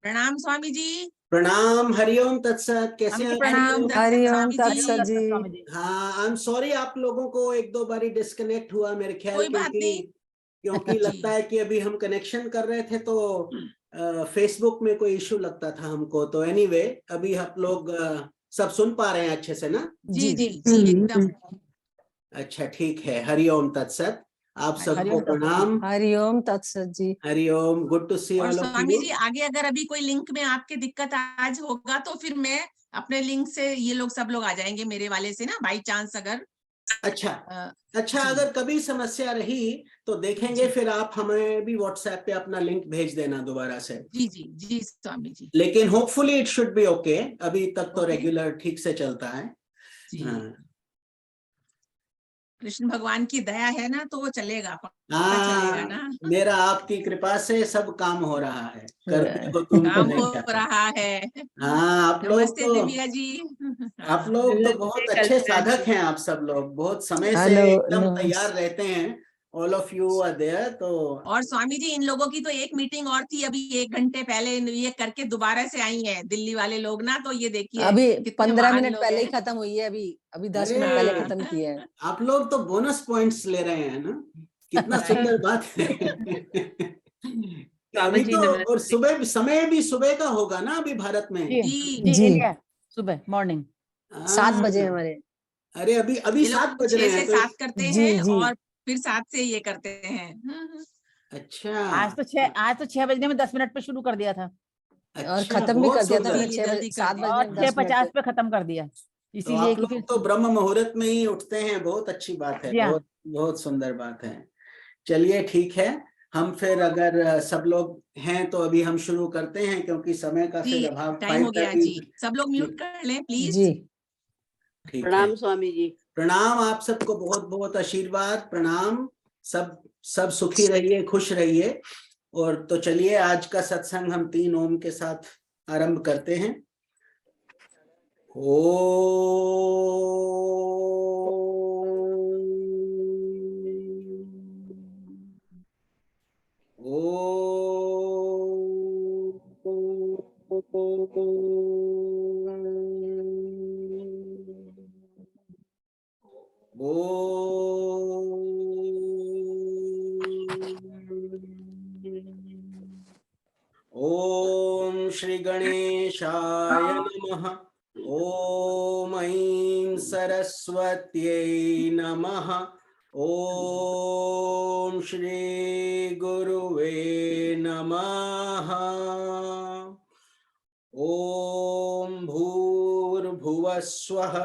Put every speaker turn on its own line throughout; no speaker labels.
प्रणाम स्वामी जी।
प्रणाम, हरिओम तत्सत। कैसे हैं?
प्रणाम
हरिओम
स्वामी
तत्सत
जी।
जी।
हाँ, आई एम सॉरी, आप लोगों को एक दो बारी डिस्कनेक्ट हुआ मेरे ख्याल,
कोई बात नहीं।
क्योंकि लगता है कि अभी हम कनेक्शन कर रहे थे तो फेसबुक में कोई इशू लगता था हमको। तो एनीवे, अभी आप लोग सब सुन पा रहे हैं अच्छे से ना?
जी जी जी एकदम।
अच्छा, ठीक है। हरिओम तत्सत। आप सबको प्रणाम।
हरिओम तत्सत जी।
हरिओम, गुड टू सी
और
ऑल ऑफ
स्वामी
यू।
जी आगे अगर अभी कोई लिंक में आपके दिक्कत आज होगा तो फिर मैं अपने लिंक से ये लोग सब लोग आ जाएंगे मेरे वाले से ना, बाई चांस अगर।
अच्छा अच्छा,
जी।
अगर कभी समस्या रही तो देखेंगे,
जी
फिर आप हमें भी व्हाट्सएप पे अपना लिंक भेज देना दोबारा से।
जी जी जी स्वामी जी।
लेकिन hopefully it should be okay. अभी तक तो
ओके
रेगुलर ठीक से चलता है।
जी।
हाँ
कृष्ण भगवान की दया है ना तो वो चलेगा, पक्का चलेगा
हाँ,
ना।
मेरा आपकी कृपा से सब काम हो रहा है। करते हो तुम तो
काम
नहीं
हो
जाता।
रहा है।
हाँ,
नमस्ते दिव्या जी।
आप लोग तो बहुत अच्छे साधक हैं। आप सब लोग बहुत समय से
हेलो,
एकदम तैयार रहते हैं। All of you are there. तो
और स्वामी जी इन लोगों की तो एक मीटिंग और थी अभी 1 घंटे पहले, ये करके दोबारा से आई हैं दिल्ली वाले लोग ना, तो ये देखिए
अभी
कितने
15
महान
मिनट
लोग
पहले ही
हैं।
खत्म हुई है। अभी 10
अरे,
मिनट पहले
हाँ।
खत्म किया है।
आप लोग तो बोनस पॉइंट्स ले रहे हैं ना? कितना सुंदर बात है। अभी तो और सुबह समय भी सुबह का होगा ना अभी भारत में?
जी
जी
इंडिया सुबह मॉर्निंग
7 बजे
हाँ,
हमारे।
अरे अभी
ये
7
लोग
बज
6
रहे
से
हैं तो
7 करते
जी
हैं
जी।
और फिर 7 से ये करते हैं।
अच्छा
आज तो 6 बजने में 10 मिनट पे शुरू कर दिया था
और
अच्छा,
खत्म भी
बहुत
कर दिया था
सुंदर।
हमने
इसीलिए
6 बजे,
जल्दी कर
7
दिया।
और
बजने 10 मिनट
6:50
पे।
पे खत्म कर दिया,
तो
इसीलिए
आप
कि फिर
लोग तो ब्रह्म मुहूर्त में ही उठते हैं। बहुत अच्छी बात है।
जी हाँ।
बहुत बहुत सुंदर बात है। चलिए, ठीक है। हम फिर अगर सब लोग हैं तो अभी हम शुरू करते हैं, क्योंकि समय का
जी
फिर अभाव।
टाइम हो गया
5:30।
जी, सब लोग म्यूट कर लें प्लीज।
जी
ठीक है।
प्रणाम स्वामी जी।
प्रणाम, आप सबको बहुत बहुत आशीर्वाद। प्रणाम। सब सब सुखी रहिए, खुश रहिए। और तो चलिए, आज का सत्संग हम 3 ओम के साथ आरंभ करते हैं। ओ ओम श्री गणेशाय नमः। ओम ऐं सरस्वत्यै नमः। ओम श्री गुरुवे नमः। ओम भूर्भुवः स्वः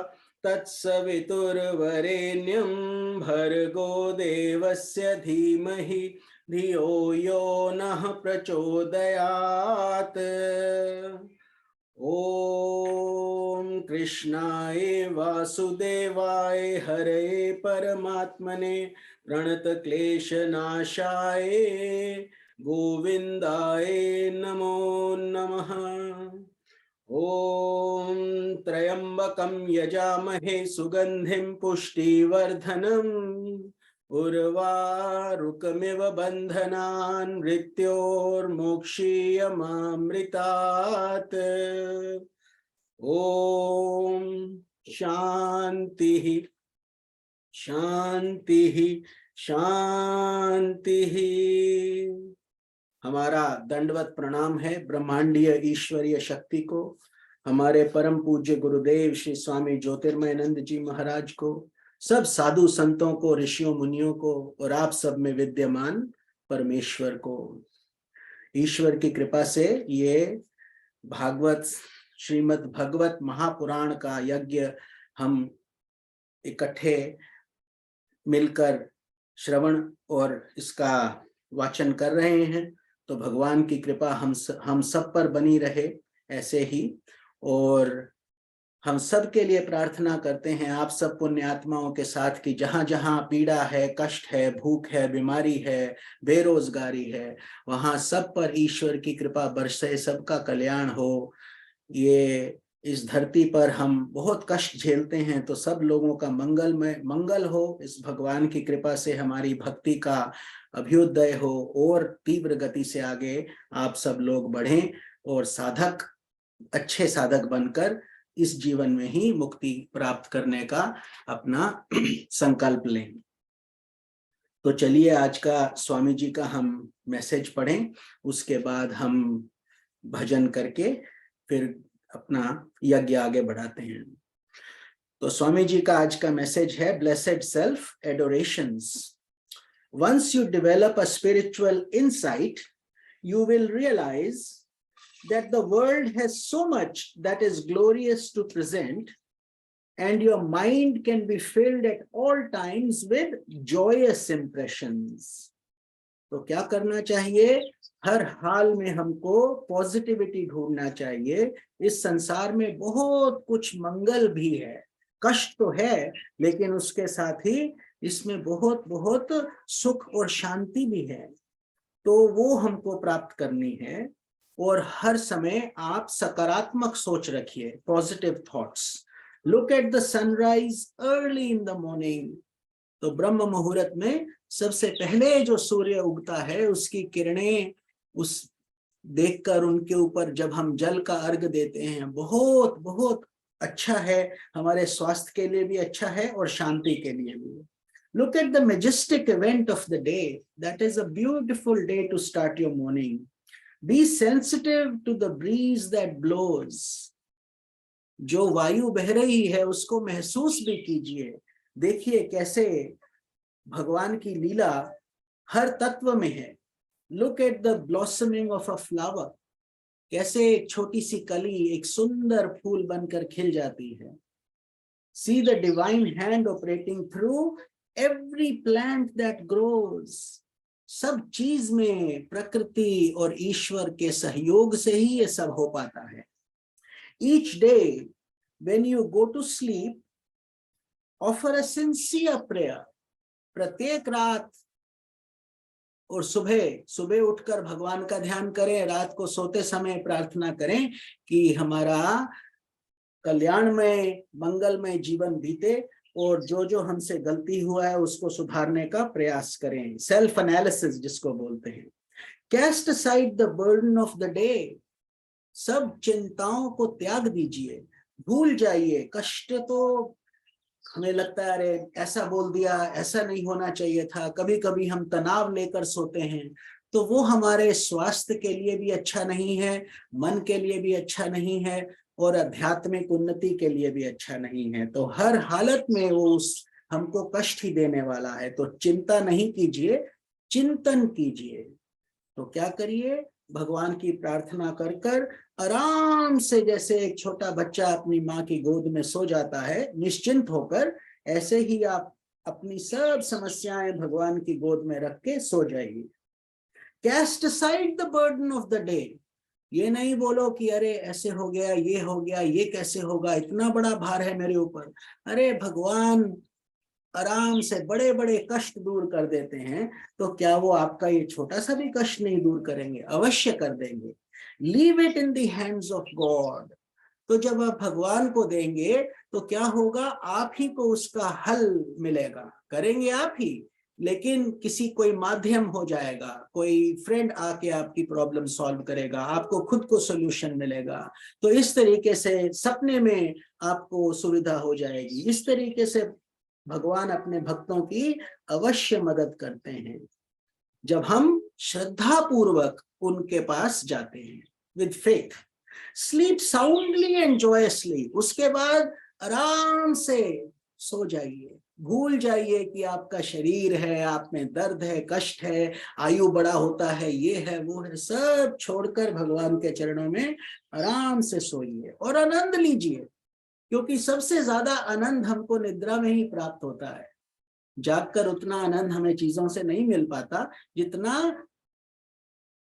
तत्सवितुर्वरेण्यं भर्गो देवस्य धीमहि धियो यो नः प्रचोदयात्। ओम कृष्णाय वासुदेवाय हरे परमात्मने प्रणतक्लेशनाशाय गोविन्दाय नमो नमः। ओम त्र्यंबकं यजामहे सुगंधिं पुष्टिवर्धनम् उर्वारुकमिव बन्धनान् मृत्योर्मोक्षीयमामृतात्। ओम शांतिः शांतिः शांतिः। हमारा दंडवत प्रणाम है ब्रह्मांडीय ईश्वरीय शक्ति को, हमारे परम पूज्य गुरुदेव श्री स्वामी ज्योतिर्मयानंद जी महाराज को, सब साधु संतों को, ऋषियों मुनियों को, और आप सब में विद्यमान परमेश्वर को। ईश्वर की कृपा से ये भागवत, श्रीमद् भगवत महापुराण का यज्ञ हम इकट्ठे मिलकर श्रवण और इसका वाचन कर रहे हैं। तो भगवान की कृपा हम सब पर बनी रहे ऐसे ही। और हम सब के लिए प्रार्थना करते हैं, आप सब पुण्य आत्माओं के साथ, कि जहां जहां पीड़ा है, कष्ट है, भूख है, बीमारी है, बेरोजगारी है, वहां सब पर ईश्वर की कृपा बरसे, सबका कल्याण हो। ये इस धरती पर हम बहुत कष्ट झेलते हैं, तो सब लोगों का मंगल हो। इस भगवान की कृपा से हमारी भक्ति का अभ्युदय हो और तीव्र गति से आगे आप सब लोग बढ़ें। और साधक, अच्छे साधक बनकर इस जीवन में ही मुक्ति प्राप्त करने का अपना संकल्प लें। तो चलिए आज का स्वामी जी का हम मैसेज पढ़ें, उसके बाद हम भजन करके फिर अपना यज्ञ आगे बढ़ाते हैं। तो स्वामी जी का आज का मैसेज है blessed self adorations. Once you develop a spiritual insight, you will realize that the world has so much that is glorious to present, and your mind can be filled at all times with joyous impressions. तो क्या करना चाहिए? हर हाल में हमको positivity ढूंढना चाहिए। इस संसार में बहुत कुछ मंगल भी है, कष्ट तो है, लेकिन उसके साथ ही इसमें बहुत बहुत सुख और शांति भी है। तो वो हमको प्राप्त करनी है। और हर समय आप सकारात्मक सोच रखिए, positive thoughts. Look at the sunrise early in the morning. तो ब्रह्म मुहूर्त में सबसे पहले जो सूर्य उगता है, उसकी किरणें उस देखकर उनके ऊपर जब हम जल का अर्घ देते हैं, बहुत बहुत अच्छा है, हमारे स्वास्थ्य के लिए भी अच्छा है और शांति के लिए भी। Look at the majestic event of the day. That is a beautiful day to start your morning. Be sensitive to the breeze that blows. जो वायु बह रही है उसको महसूस भी कीजिए। देखिए कैसे भगवान की लीला हर तत्व में है। Look at the blossoming of a flower. कैसे एक छोटी सी कली एक सुंदर फूल बनकर खिल जाती है। See the divine hand operating through every plant that grows. सब चीज में प्रकृति और ईश्वर के सहयोग से ही ये सब हो पाता है। Each day when you go to sleep, offer a sincere prayer. प्रत्येक रात और सुबह उठकर भगवान का ध्यान करें, रात को सोते समय प्रार्थना करें कि हमारा कल्याणमय मंगलमय जीवन बीते और जो जो हमसे गलती हुआ है उसको सुधारने का प्रयास करें। सेल्फ एनालिसिस जिसको बोलते हैं। Cast aside the burden of the day. सब चिंताओं को त्याग दीजिए, भूल जाइए। कष्ट तो हमें लगता है अरे ऐसा बोल दिया, ऐसा नहीं होना चाहिए था। कभी कभी हम तनाव लेकर सोते हैं, तो वो हमारे स्वास्थ्य के लिए भी अच्छा नहीं है, मन के लिए भी अच्छा नहीं है और आध्यात्मिक उन्नति के लिए भी अच्छा नहीं है। तो हर हालत में वो हमको कष्ट ही देने वाला है। तो चिंता नहीं कीजिए, चिंतन कीजिए। तो क्या करिए? भगवान की प्रार्थना कर कर आराम से, जैसे एक छोटा बच्चा अपनी माँ की गोद में सो जाता है निश्चिंत होकर, ऐसे ही आप अपनी सब समस्याएं भगवान की गोद में रख के सो जाइए। Cast aside the burden of the day. ये नहीं बोलो कि अरे ऐसे हो गया, ये कैसे होगा, इतना बड़ा भार है मेरे ऊपर। अरे भगवान आराम से बड़े बड़े कष्ट दूर कर देते हैं, तो क्या वो आपका ये छोटा सा भी कष्ट नहीं दूर करेंगे? अवश्य कर देंगे। Leave it in the hands of God. तो जब आप भगवान को देंगे तो क्या होगा? आप ही को उसका हल मिलेगा। करेंगे आप ही, लेकिन किसी कोई माध्यम हो जाएगा, कोई फ्रेंड आके आपकी प्रॉब्लम सॉल्व करेगा, आपको खुद को सॉल्यूशन मिलेगा। तो इस तरीके से सपने में आपको सुविधा हो जाएगी। इस तरीके से भगवान अपने भक्तों की अवश्य मदद करते हैं जब हम श्रद्धा पूर्वक उनके पास जाते हैं। With faith. Sleep soundly and joyously. उसके बाद आराम से सो जाइए, भूल जाइए कि आपका शरीर है, आप में दर्द है, कष्ट है, आयु बड़ा होता है, ये है वो है, सब छोड़कर भगवान के चरणों में आराम से सोइए और आनंद लीजिए। क्योंकि सबसे ज्यादा आनंद हमको निद्रा में ही प्राप्त होता है। जागकर उतना आनंद हमें चीजों से नहीं मिल पाता जितना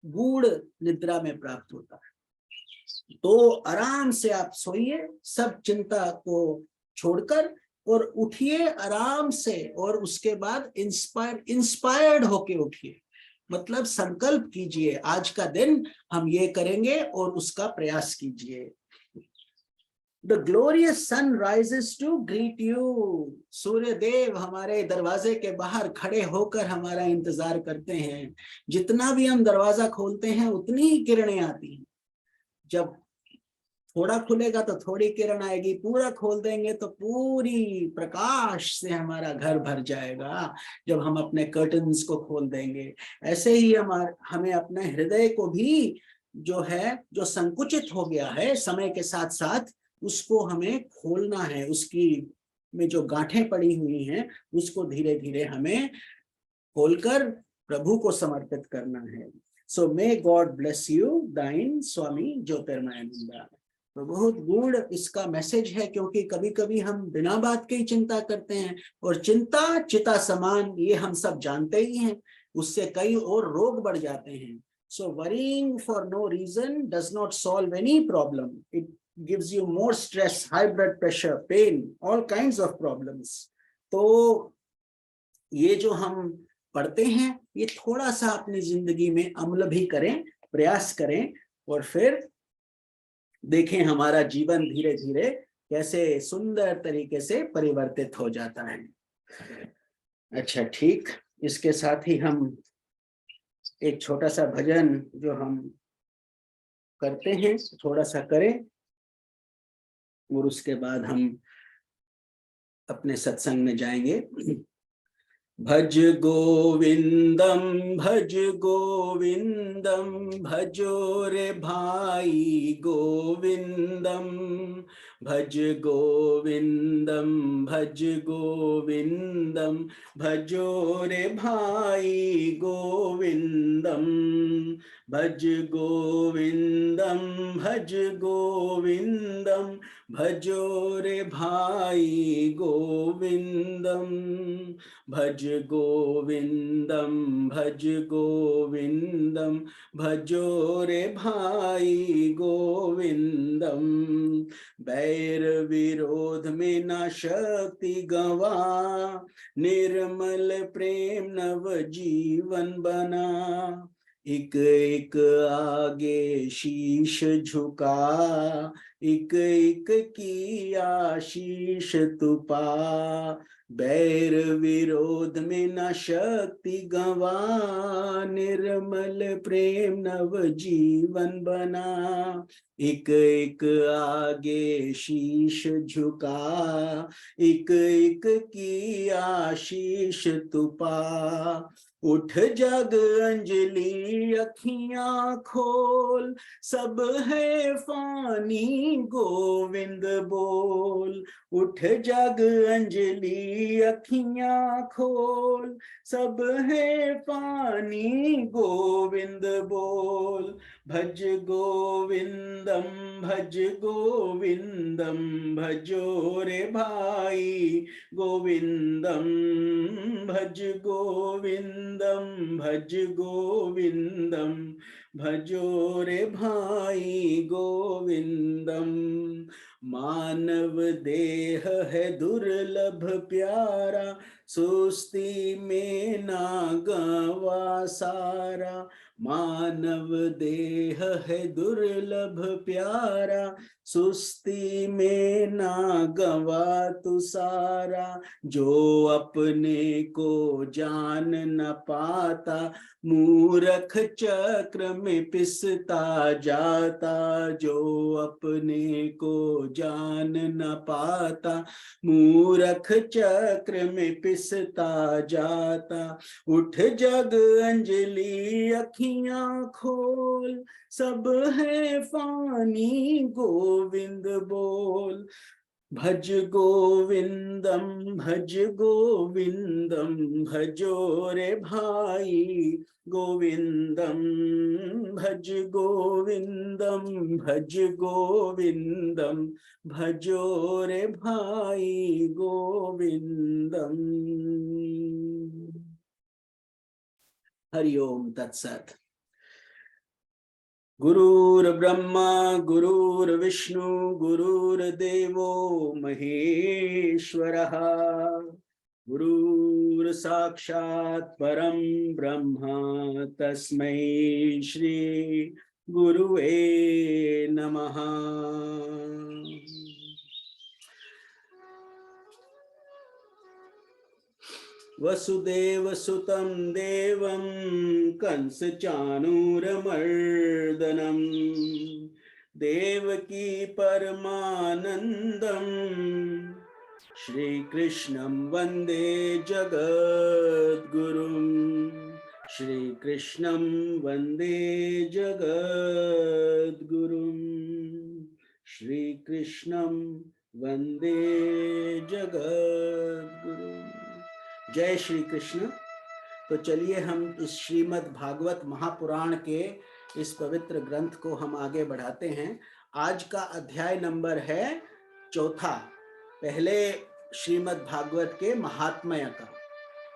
गूढ़ निद्रा में प्राप्त होता है। तो आराम से आप सोइए, सब चिंता को छोड़कर, और उठिए आराम से। और उसके बाद इंस्पायर्ड होके उठिए। मतलब संकल्प कीजिए, आज का दिन हम ये करेंगे, और उसका प्रयास कीजिए। The glorious sun rises to greet you. सूर्य देव हमारे दरवाजे के बाहर खड़े होकर हमारा इंतजार करते हैं। जितना भी हम दरवाजा खोलते हैं उतनी ही किरणें आती हैं। जब थोड़ा खुलेगा तो थोड़ी किरण आएगी, पूरा खोल देंगे तो पूरी प्रकाश से हमारा घर भर जाएगा जब हम अपने कर्टन्स को खोल देंगे। ऐसे ही हमें अपने हृदय को भी जो है, जो संकुचित हो गया है समय के साथ साथ, उसको हमें खोलना है। उसकी में जो गांठें पड़ी हुई हैं उसको धीरे धीरे हमें खोलकर प्रभु को समर्पित करना है। सो मे गॉड ब्लेस यू, दाइन स्वामी ज्योतिर्मयानंद। तो बहुत गूढ़ इसका मैसेज है, क्योंकि कभी कभी हम बिना बात के ही चिंता करते हैं, और चिंता चिता समान, ये हम सब जानते ही हैं, उससे कई और रोग बढ़ जाते हैं। So worrying for no reason does not solve any problem, it gives you more stress, high blood pressure, pain, all kinds of problems. तो ये जो हम पढ़ते हैं ये थोड़ा सा अपनी जिंदगी में अमल भी करें, प्रयास करें, और फिर देखें हमारा जीवन धीरे धीरे कैसे सुंदर तरीके से परिवर्तित हो जाता है। अच्छा ठीक, इसके साथ ही हम एक छोटा सा भजन जो हम करते हैं थोड़ा सा करें, और उसके बाद हम अपने सत्संग में जाएंगे। भज गोविंदम भजो रे भाई गोविंदम, भज गोविंदम भजो रे भाई गोविंदम, भज गोविंदम भजो रे भाई गोविंदम, भज गोविंदम भजो रे भाई गोविंदम, बैर विरोध में न शक्ति गवा, निर्मल प्रेम नव जीवन बना, एक एक आगे शीश झुका, एक एक की आशीष तुपा, बैर विरोध में न शक्ति गवा, निर्मल प्रेम नव जीवन बना, एक एक आगे शीश झुका, एक एक की आशीष तुपा, उठ जग अंजलि अखियां खोल, सब है फानी गोविंद बोल, उठ जग अंजलि अखियां खोल, सब है फानी गोविंद बोल, भज गोविंदम भजो रे भाई गोविंदम, भज गोविंदम भजो रे भाई गोविंदम, मानव देह है दुर्लभ प्यारा, सुस्ती में ना गवा सारा, मानव देह है दुर्लभ प्यारा, सुस्ती में ना गवा तू सारा, जो अपने को जान न पाता, मूर्ख चक्र में पिसता जाता, जो अपने को जान न पाता, मूर्ख चक्र में पिसता जाता, उठ जग अंजलि अखियां खोल, सब है फानी गोविंद बोल, भज गोविंदम भजो रे भाई गोविंदम, भज गोविंदम भजो रे भाई गोविंदम। हरि ओम तत्सत। गुरुर्ब्रह्मा गुरुर्विष्णु गुरुर्देवो महेश्वरः, गुरुर्साक्षात् परं ब्रह्म तस्मै श्री गुरुवे नमः। वसुदेव सुतं देवं कंस चाणूरमर्दनम्, देवकी परमानंदम श्री कृष्णं वंदे जगद्गुरुं श्री कृष्णं वंदे जगद्गुरुं श्री कृष्णं वंदे जगद्गुरुं। जय श्री कृष्ण। तो चलिए हम इस श्रीमद् भागवत महापुराण के इस पवित्र ग्रंथ को हम आगे बढ़ाते हैं। आज का अध्याय नंबर है 4। पहले श्रीमद् भागवत के महात्म्य का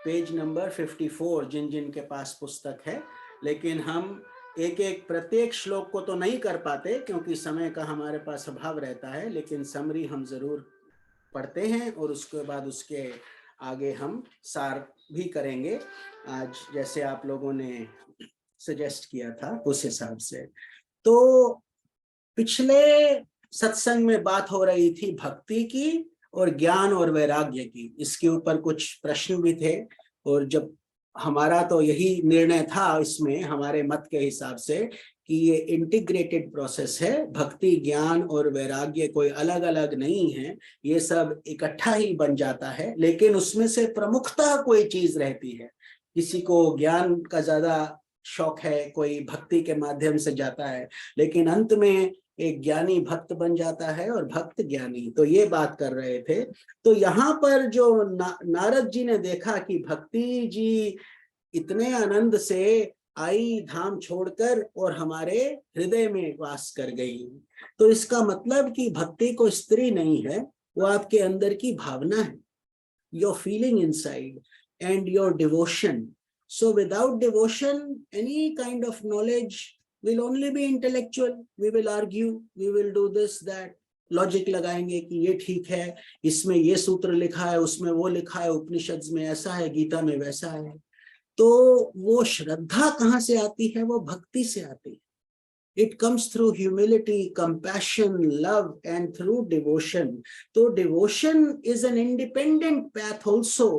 पेज नंबर 54 जिन जिन के पास पुस्तक है, लेकिन हम एक एक प्रत्येक श्लोक को तो नहीं कर पाते क्योंकि समय का हमारे पास अभाव रहता है, लेकिन समरी हम जरूर पढ़ते हैं और उसके बाद उसके आगे हम सार भी करेंगे, आज जैसे आप लोगों ने सजेस्ट किया था उस हिसाब से। तो पिछले सत्संग में बात हो रही थी भक्ति की और ज्ञान और वैराग्य की। इसके ऊपर कुछ प्रश्न भी थे और जब हमारा तो यही निर्णय था इसमें हमारे मत के हिसाब से कि ये इंटीग्रेटेड प्रोसेस है, भक्ति ज्ञान और वैराग्य कोई अलग अलग नहीं है, ये सब इकट्ठा ही बन जाता है, लेकिन उसमें से प्रमुखता कोई चीज रहती है। किसी को ज्ञान का ज्यादा शौक है, कोई भक्ति के माध्यम से जाता है, लेकिन अंत में एक ज्ञानी भक्त बन जाता है और भक्त ज्ञानी। तो ये बात कर रहे थे। तो यहाँ पर जो नारद जी ने देखा कि भक्ति जी इतने आनंद से आई धाम छोड़कर और हमारे हृदय में वास कर गई, तो इसका मतलब कि भक्ति को स्त्री नहीं है, वो आपके अंदर की भावना है, your feeling inside and your devotion. So without devotion, any kind of knowledge will only be intellectual. We will argue, we will do this, that. Logic लगाएंगे कि ये ठीक है, इसमें ये सूत्र लिखा है, उसमें वो लिखा है, उपनिषद में ऐसा है, गीता में वैसा है। तो वो श्रद्धा कहाँ से आती है? वो भक्ति से आती है। It comes through humility, compassion, love, and through devotion. तो devotion is an independent path also.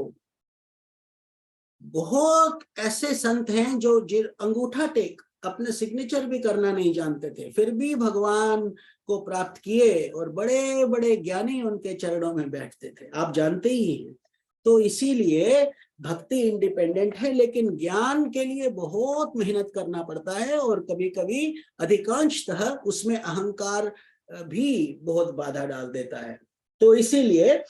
बहुत ऐसे संत हैं जो अंगूठा टेक अपने सिग्नेचर भी करना नहीं जानते थे, फिर भी भगवान को प्राप्त किए और बड़े बड़े ज्ञानी उनके चरणों में बैठते थे, आप जानते ही हैं। तो इसीलिए भक्ति इंडिपेंडेंट है, लेकिन ज्ञान के लिए बहुत मेहनत करना पड़ता है और कभी कभी अधिकांशतः उसमें अहंकार भी बहुत बाधा डाल देता है। तो इसीलिए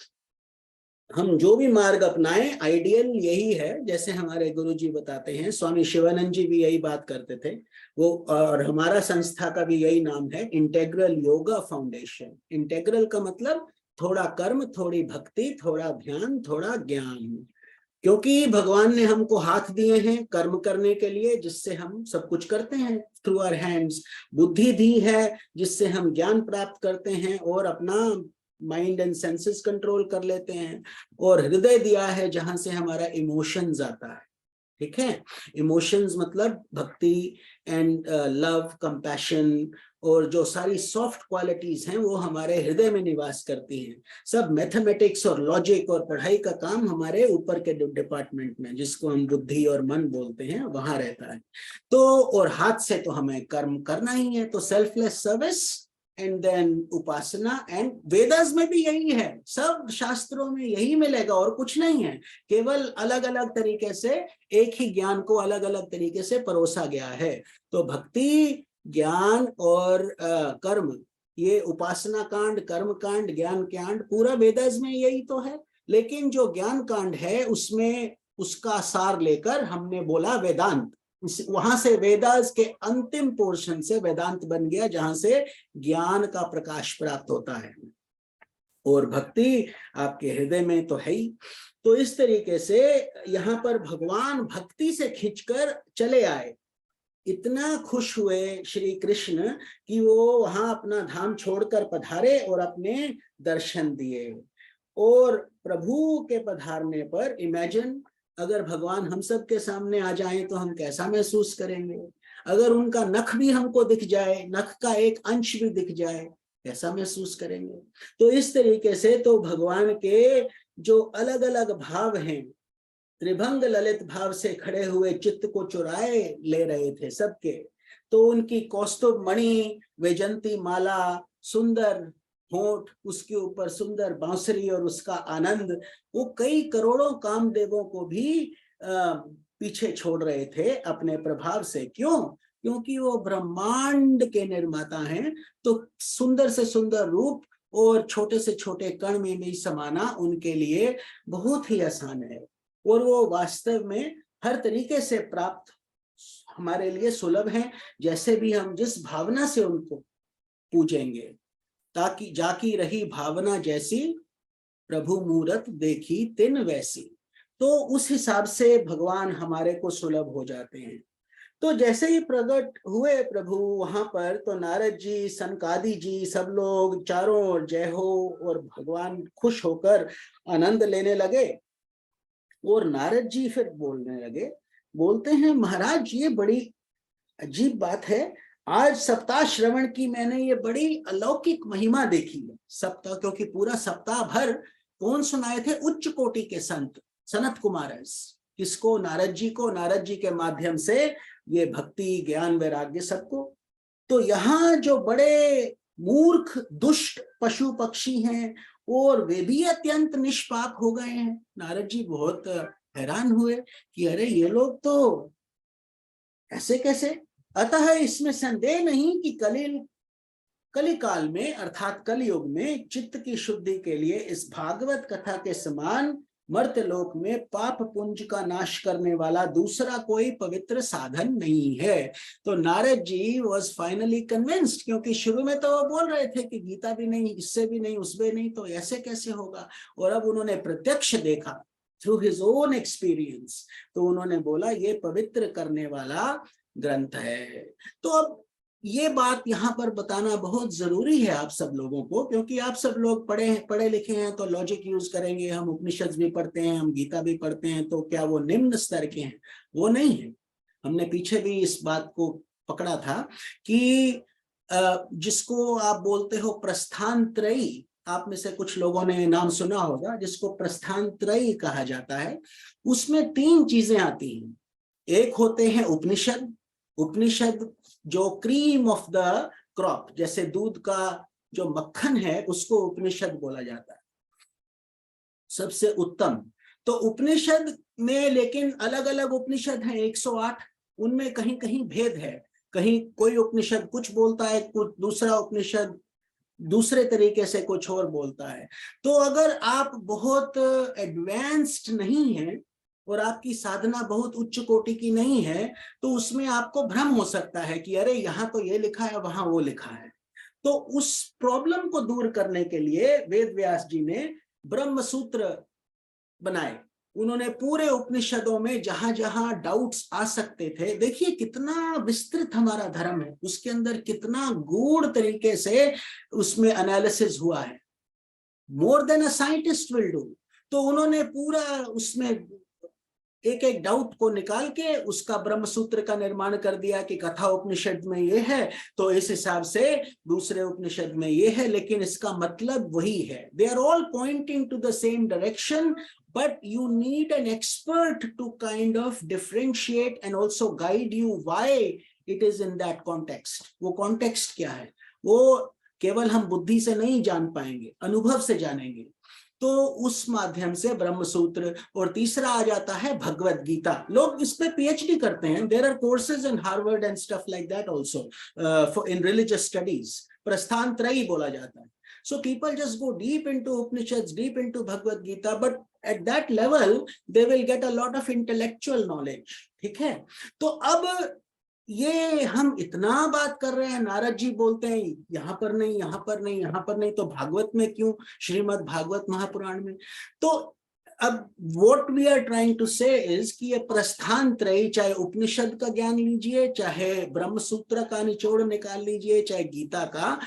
हम जो भी मार्ग अपनाएं, आइडियल यही है, जैसे हमारे गुरुजी बताते हैं, स्वामी शिवानंद जी भी यही बात करते थे वो, और हमारा संस्था का भी यही नाम है, इंटेग्रल योगा फाउंडेशन। इंटेग्रल का मतलब थोड़ा कर्म, थोड़ी भक्ति, थोड़ा ध्यान, थोड़ा ज्ञान, क्योंकि भगवान ने हमको हाथ दिए हैं कर्म करने के लिए, जिससे हम सब कुछ करते हैं थ्रू आवर हैंड्स। बुद्धि दी है जिससे हम ज्ञान प्राप्त करते हैं और अपना माइंड एंड सेंसेस कंट्रोल कर लेते हैं, और हृदय दिया है जहां से हमारा इमोशंस आता है। ठीक है, इमोशंस मतलब भक्ति एंड लव, कंपैशन और जो सारी सॉफ्ट क्वालिटीज हैं वो हमारे हृदय में निवास करती हैं। सब मैथमेटिक्स और लॉजिक और पढ़ाई का काम हमारे ऊपर के डिपार्टमेंट में, जिसको हम बुद्धि और मन बोलते हैं, वहां रहता है। तो और हाथ से तो हमें कर्म करना ही है, तो सेल्फलेस सर्विस एंड देन उपासना। एंड वेदास में भी यही है, सब शास्त्रों में यही मिलेगा और कुछ नहीं है, केवल अलग अलग तरीके से एक ही ज्ञान को अलग अलग तरीके से परोसा गया है। तो भक्ति, ज्ञान और कर्म, ये उपासना कांड, कर्म कांड, ज्ञान कांड, पूरा वेदास में यही तो है। लेकिन जो ज्ञान कांड है उसमें उसका सार लेकर हमने बोला वेदांत, वहां से वेदास के अंतिम पोर्शन से वेदांत बन गया, जहां से ज्ञान का प्रकाश प्राप्त होता है। और भक्ति आपके हृदय में तो है ही। तो इस तरीके से यहाँ पर भगवान भक्ति से खींचकर चले आए, इतना खुश हुए श्री कृष्ण कि वो वहां अपना धाम छोड़कर पधारे और अपने दर्शन दिए। और प्रभु के पधारने पर इमेजिन, अगर भगवान हम सब के सामने आ जाएं तो हम कैसा महसूस करेंगे? अगर उनका नख भी हमको दिख जाए, नख का एक अंश भी दिख जाए, कैसा महसूस करेंगे? तो इस तरीके से तो भगवान के जो अलग अलग भाव हैं, त्रिभंग ललित भाव से खड़े हुए चित्त को चुराए ले रहे थे सबके। तो उनकी कौस्तुभ मणि, वैजंती माला, सुंदर होंठ, उसके ऊपर सुंदर बांसुरी और उसका आनंद, वो कई करोड़ों कामदेवों को भी पीछे छोड़ रहे थे अपने प्रभाव से। क्यों? क्योंकि वो ब्रह्मांड के निर्माता हैं, तो सुंदर से सुंदर रूप और छोटे से छोटे कण में भी समाना उनके लिए बहुत ही आसान है, और वो वास्तव में हर तरीके से प्राप्त हमारे लिए सुलभ है। जैसे भी हम जिस भावना से उनको पूजेंगे, ताकि जाकी रही भावना जैसी, प्रभु मूरत देखी तिन वैसी, तो उस हिसाब से भगवान हमारे को सुलभ हो जाते हैं। तो जैसे ही प्रकट हुए प्रभु वहां पर, तो नारद जी, सनकादि जी, सब लोग चारों ओर जय हो, और भगवान खुश होकर आनंद लेने लगे। और नारद जी फिर बोलने लगे, बोलते हैं, महाराज ये बड़ी अजीब बात है, आज सप्ताह श्रवण की मैंने ये बड़ी अलौकिक महिमा देखी है। सप्ताह, क्योंकि पूरा सप्ताह भर कौन सुनाए थे? उच्च कोटि के संत, सनत कुमार। किसको? नारद जी को, नारद जी के माध्यम से ये भक्ति, ज्ञान, वैराग्य सबको। तो यहाँ जो बड़े मूर्ख दुष्ट पशु पक्षी हैं, और वे भी अत्यंत निष्पाप हो गए हैं। नारद जी बहुत हैरान हुए कि अरे ये लोग तो ऐसे कैसे। अतः इसमें संदेह नहीं कि कलिकाल में, अर्थात कलयुग में, चित्त की शुद्धि के लिए इस भागवत कथा के समान मर्त्यलोक में पाप पुंज का नाश करने वाला दूसरा कोई पवित्र साधन नहीं है। तो Narad ji was finally convinced, क्योंकि शुरू में तो वो बोल रहे थे कि गीता भी नहीं, इससे भी नहीं, उसमें नहीं, तो ऐसे कैसे होगा। और अब उन्होंने प्रत्यक्ष देखा थ्रू हिज ओन एक्सपीरियंस, तो उन्होंने बोला ये पवित्र करने वाला ग्रंथ है। तो अब ये बात यहाँ पर बताना बहुत जरूरी है आप सब लोगों को, क्योंकि आप सब लोग पढ़े लिखे हैं, तो लॉजिक यूज करेंगे। हम उपनिषद भी पढ़ते हैं, हम गीता भी पढ़ते हैं, तो क्या वो निम्न स्तर के हैं? वो नहीं है। हमने पीछे भी इस बात को पकड़ा था कि जिसको आप बोलते हो प्रस्थान त्रयी, आप में से कुछ लोगों ने नाम सुना होगा, जिसको प्रस्थान त्रयी कहा जाता है, उसमें 3 चीजें आती हैं। एक होते हैं उपनिषद, उपनिषद जो क्रीम ऑफ द क्रॉप, जैसे दूध का जो मक्खन है उसको उपनिषद बोला जाता है, सबसे उत्तम। तो उपनिषद में लेकिन अलग अलग उपनिषद हैं 108, उनमें कहीं कहीं भेद है। कहीं कोई उपनिषद कुछ बोलता है, कुछ दूसरा उपनिषद दूसरे तरीके से कुछ और बोलता है। तो अगर आप बहुत एडवांस्ड नहीं हैं और आपकी साधना बहुत उच्च कोटि की नहीं है, तो उसमें आपको भ्रम हो सकता है कि अरे यहाँ तो ये लिखा है, वहां वो लिखा है। तो उस प्रॉब्लम को दूर करने के लिए वेद व्यास जी ने ब्रह्म सूत्र बनाए। उन्होंने पूरे उपनिषदों में जहां जहां डाउट्स आ सकते थे, देखिए कितना विस्तृत हमारा धर्म है, उसके अंदर कितना गूढ़ तरीके से उसमें एनालिसिस हुआ है, more than a scientist will do. तो उन्होंने पूरा उसमें एक एक डाउट को निकाल के उसका ब्रह्म सूत्र का निर्माण कर दिया कि कथा उपनिषद में ये है तो इस हिसाब से दूसरे उपनिषद में ये है, लेकिन इसका मतलब वही है। They are all pointing to the same direction, but you need an expert to kind of differentiate and also guide you why it is in that context. वो context क्या है, वो केवल हम बुद्धि से नहीं जान पाएंगे, अनुभव से जानेंगे। तो उस माध्यम से ब्रह्म सूत्र। और तीसरा आ जाता है भगवत गीता। लोग इस पे पीएचडी करते हैं, there are courses in Harvard and stuff like that also in religious studies. Prasthana Trayi बोला जाता है। So people just go deep into Upanishads, deep into Bhagavad Gita, but at that level they will get a lot of intellectual knowledge. ठीक है, तो अब ये हम इतना बात कर रहे हैं, नारद जी बोलते हैं यहाँ पर नहीं, यहाँ पर नहीं, यहाँ पर नहीं, तो भागवत में क्यों, श्रीमद् भागवत महापुराण में। तो अब what we are trying to say is कि ये प्रस्थान त्रयी, चाहे उपनिषद का ज्ञान लीजिए, चाहे ब्रह्म सूत्र का निचोड़ निकाल लीजिए, चाहे गीता का,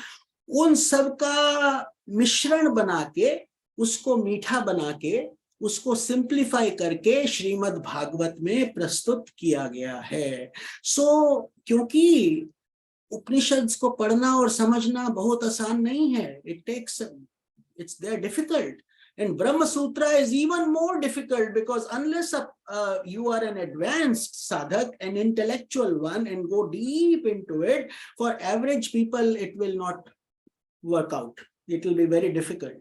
उन सब का मिश्रण बना के, उसको मीठा बना के, उसको सिंप्लीफाई करके श्रीमद् भागवत में प्रस्तुत किया गया है। क्योंकि उपनिषद को पढ़ना और समझना बहुत आसान नहीं है, it's there difficult. And Brahma Sutra is even more difficult because unless you are an advanced sadhak, an intellectual one, and go deep into it, for average people it will not work out. It will be very difficult.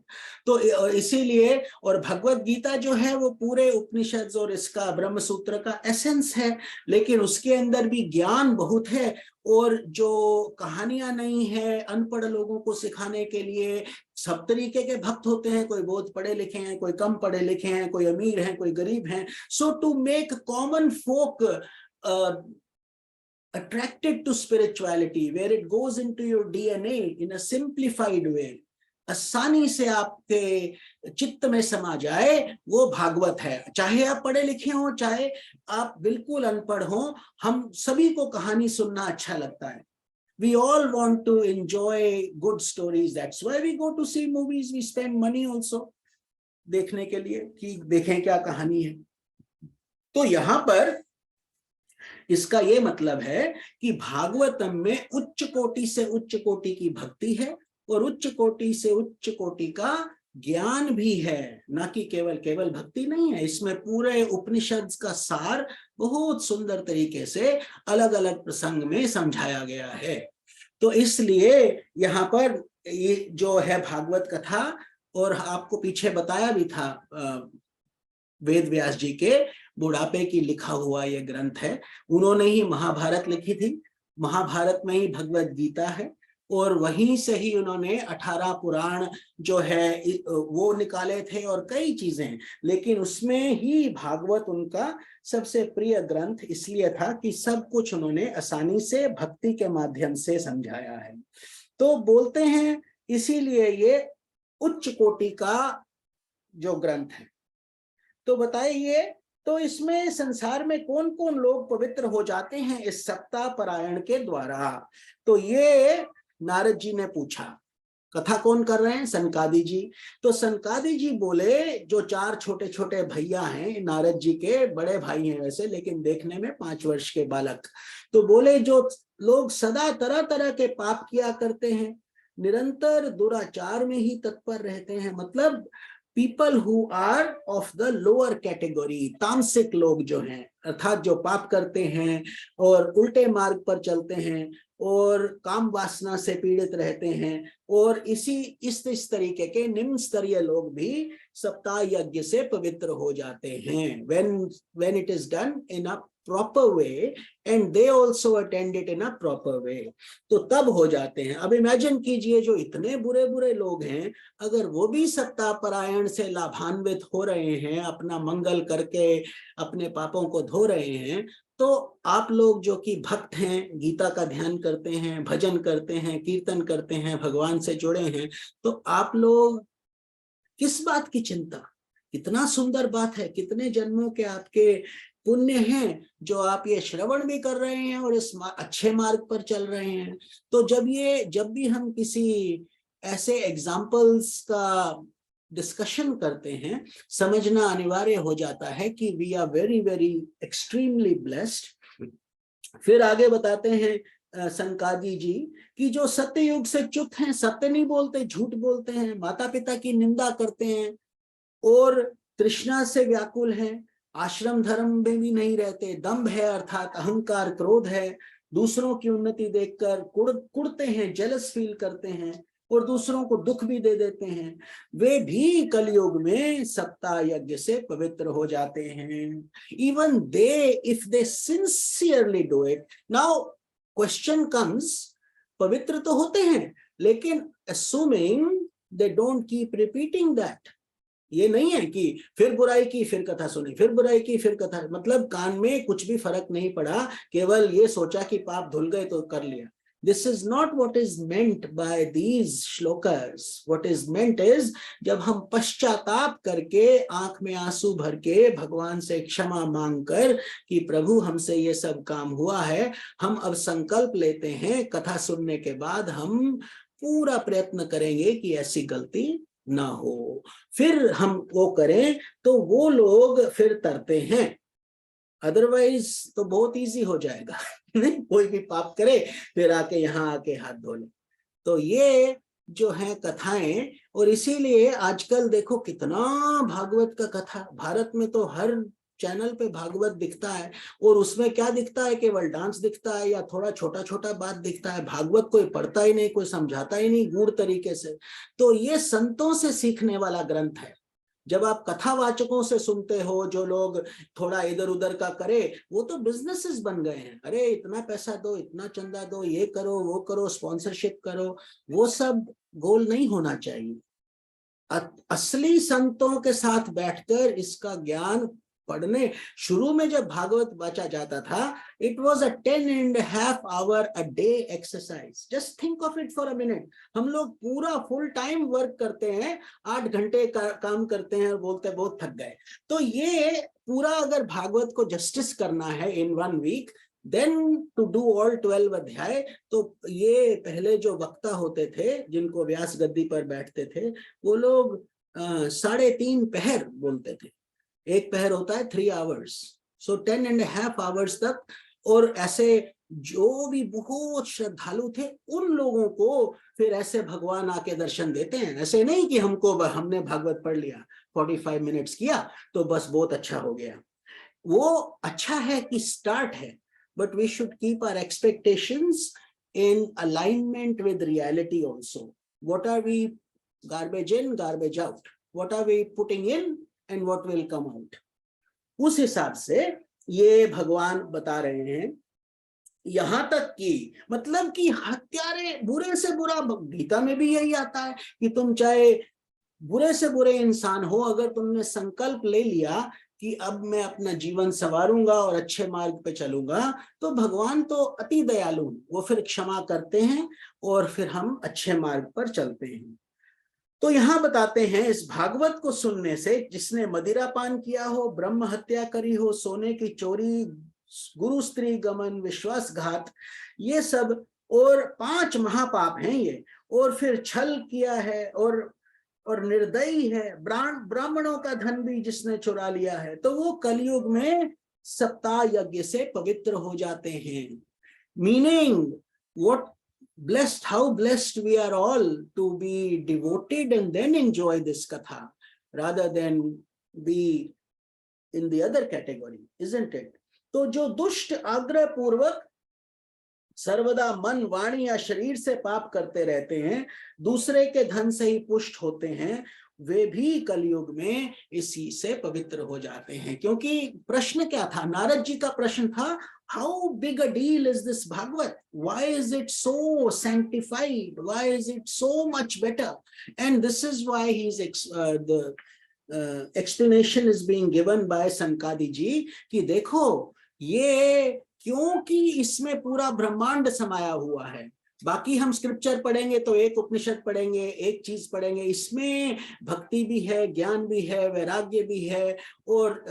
तो इसीलिए, और भगवत गीता जो है वो पूरे उपनिषद और इसका ब्रह्म सूत्र का एसेंस है, लेकिन उसके अंदर भी ज्ञान बहुत है, और जो कहानियां नहीं है अनपढ़ लोगों को सिखाने के लिए। सब तरीके के भक्त होते हैं, कोई बहुत पढ़े लिखे हैं, कोई कम पढ़े लिखे हैं, कोई अमीर हैं, कोई गरीब हैं। So to make common folk attracted to spirituality, where it goes into your DNA in a simplified way, आसानी से आपके चित्त में समा जाए, वो भागवत है। चाहे आप पढ़े लिखे हो, चाहे आप बिल्कुल अनपढ़ हो, हम सभी को कहानी सुनना अच्छा लगता है। We all want to enjoy good stories. That's why we go to see movies. We spend money also देखने के लिए कि देखें क्या कहानी है। तो यहाँ पर इसका ये मतलब है कि भागवतम में उच्च कोटि से उच्च कोटि की भक्ति है, और उच्च कोटि से उच्च कोटि का ज्ञान भी है, ना कि केवल भक्ति नहीं है। इसमें पूरे उपनिषद का सार बहुत सुंदर तरीके से अलग अलग प्रसंग में समझाया गया है। तो इसलिए यहाँ पर ये जो है भागवत कथा, और आपको पीछे बताया भी था वेद व्यास जी के बुढ़ापे की लिखा हुआ ये ग्रंथ है। उन्होंने ही महाभारत लिखी थी, महाभारत में ही भगवत गीता है, और वहीं से ही उन्होंने 18 पुराण जो है वो निकाले थे, और कई चीजें, लेकिन उसमें ही भागवत उनका सबसे प्रिय ग्रंथ इसलिए था कि सब कुछ उन्होंने आसानी से भक्ति के माध्यम से समझाया है। तो बोलते हैं इसीलिए ये उच्च कोटि का जो ग्रंथ है। तो बताइए, तो इसमें संसार में कौन कौन लोग पवित्र हो जाते हैं इस सप्ताह पारायण के द्वारा? तो ये नारद जी ने पूछा। कथा कौन कर रहे हैं? सनकादि जी। तो सनकादि जी बोले, जो 4 छोटे छोटे भैया हैं, नारद जी के बड़े भाई हैं वैसे, लेकिन देखने में 5 वर्ष के बालक। तो बोले, जो लोग सदा तरह तरह के पाप किया करते हैं, निरंतर दुराचार में ही तत्पर रहते हैं, मतलब people who are of the lower category, तामसिक लोग जो हैं, अर्थात जो पाप करते हैं और उल्टे मार्ग पर चलते हैं और काम वासना से पीड़ित रहते हैं, और इस तरीके के निम्न स्तरीय लोग भी सप्ताह यज्ञ से पवित्र हो जाते हैं, when it is done in a proper way and they also attend it in a proper way, तो तब हो जाते हैं। अब इमेजिन कीजिए, जो इतने बुरे बुरे लोग हैं, अगर वो भी सप्ताह पारायण से लाभान्वित हो रहे हैं, अपना मंगल करके अपने पापों को धो रहे हैं, तो आप लोग जो कि भक्त हैं, गीता का ध्यान करते हैं, भजन करते हैं, कीर्तन करते हैं, भगवान से जुड़े हैं, तो आप लोग किस बात की चिंता? कितना सुंदर बात है, कितने जन्मों के आपके पुण्य हैं जो आप ये श्रवण भी कर रहे हैं और इस अच्छे मार्ग पर चल रहे हैं। तो जब भी हम किसी ऐसे एग्जाम्पल्स का डिस्कशन करते हैं, समझना अनिवार्य हो जाता है कि we are very very extremely blessed. फिर आगे बताते हैं सनकादि जी कि जो सत्य युग से च्युत हैं, सत्य नहीं बोलते, झूठ बोलते हैं, माता पिता की निंदा करते हैं और तृष्णा से व्याकुल हैं, आश्रम धर्म में भी नहीं रहते, दंभ है अर्थात अहंकार, क्रोध है, दूसरों की उन्नति देखकर कुड़ते हैं, जेलस फील करते हैं और दूसरों को दुख भी दे देते हैं, वे भी कलयुग में सप्ताह यज्ञ से पवित्र हो जाते हैं। Even they, if they sincerely do it. Now question comes, पवित्र तो होते हैं, लेकिन assuming they don't keep repeating that, ये नहीं है कि फिर बुराई की फिर कथा सुनी, फिर बुराई की फिर कथा, मतलब कान में कुछ भी फर्क नहीं पड़ा, केवल ये सोचा कि पाप धुल गए तो कर लिया। This is not what is meant by these shlokas. What is meant is, जब हम पश्चाताप करके, आंख में आंसू भर के भगवान से क्षमा मांगकर कि प्रभु हमसे ये सब काम हुआ है, हम अब संकल्प लेते हैं, कथा सुनने के बाद हम पूरा प्रयत्न करेंगे कि ऐसी गलती ना हो, फिर हम वो करें, तो वो लोग फिर तरते हैं। अदरवाइज तो बहुत इजी हो जाएगा नहीं, कोई भी पाप करे फिर आके यहाँ आके हाथ धो ले। तो ये जो है कथाएं, और इसीलिए आजकल देखो कितना भागवत का कथा, भारत में तो हर चैनल पे भागवत दिखता है, और उसमें क्या दिखता है, केवल डांस दिखता है या थोड़ा छोटा छोटा बात दिखता है, भागवत कोई पढ़ता ही नहीं, कोई समझाता ही नहीं गूढ़ तरीके से। तो ये संतों से सीखने वाला ग्रंथ है। जब आप कथावाचकों से सुनते हो जो लोग थोड़ा इधर उधर का करे, वो तो बिजनेसेस बन गए हैं, अरे इतना पैसा दो, इतना चंदा दो, ये करो वो करो, स्पॉन्सरशिप करो, वो सब गोल नहीं होना चाहिए। असली संतों के साथ बैठकर इसका ज्ञान पढ़ने, शुरू में जब भागवत बांचा जाता था, it was a 10.5 hour a day exercise. Just think of it for a minute. हम लोग पूरा फुल टाइम वर्क करते हैं, 8 घंटे काम करते हैं और बोलते हैं बहुत थक गए। तो ये पूरा अगर भागवत को जस्टिस करना है in 1 week, then to do all 12 अध्याय, तो ये पहले जो वक्ता होते थे जिनको व्यास गद्दी पर बैठते थे, वो लोग 3.5 पहर बोलते थे। एक पहर होता है 3 hours, सो 10.5 hours तक। और ऐसे जो भी बहुत श्रद्धालु थे उन लोगों को फिर ऐसे भगवान आके दर्शन देते हैं। ऐसे नहीं कि हमने भागवत पढ़ लिया, 45 minutes किया तो बस बहुत अच्छा हो गया। वो अच्छा है कि स्टार्ट है, but we should keep our expectations in alignment with reality also. What are we garbage in, garbage out? What are we putting in and what will come out? उस हिसाब से ये भगवान बता रहे हैं। यहां तक कि मतलब कि हत्यारे, बुरे से बुरा, गीता में भी यही आता है कि तुम चाहे बुरे से बुरे इंसान हो, अगर तुमने संकल्प ले लिया कि अब मैं अपना जीवन संवारूंगा और अच्छे मार्ग पे चलूंगा, तो भगवान तो अति दयालु, वो फिर क्षमा करते हैं और फिर हम अच्छे मार्ग पर चलते हैं। तो यहाँ बताते हैं इस भागवत को सुनने से जिसने मदिरा पान किया हो, ब्रह्म हत्या करी हो, सोने की चोरी, गुरु स्त्री गमन, विश्वासघात, ये सब, और 5 महापाप हैं ये, और फिर छल किया है और निर्दयी है, ब्राह्मणों का धन भी जिसने चुरा लिया है, तो वो कलयुग में सप्ताह यज्ञ से पवित्र हो जाते हैं। Meaning what blessed, how blessed we are all to be devoted and then enjoy this katha rather than be in the other category, isn't it? तो जो दुष्ट आग्रह पूर्वक सर्वदा मन, वाणी या शरीर से पाप करते रहते हैं, दूसरे के धन से ही पुष्ट होते हैं, वे भी कलयुग में इसी से पवित्र हो जाते हैं। क्योंकि प्रश्न क्या था, नारद जी का प्रश्न था, how big a deal is this Bhagavad? Why is it so sanctified? Why is it so much better? And this is why the explanation is being given by Sankadi ji कि देखो ये क्योंकि इसमें पूरा ब्रह्मांड समाया हुआ है। बाकी हम स्क्रिप्चर पढ़ेंगे तो एक उपनिषद पढ़ेंगे, एक चीज पढ़ेंगे, इसमें भक्ति भी है, ज्ञान भी है, वैराग्य भी है। और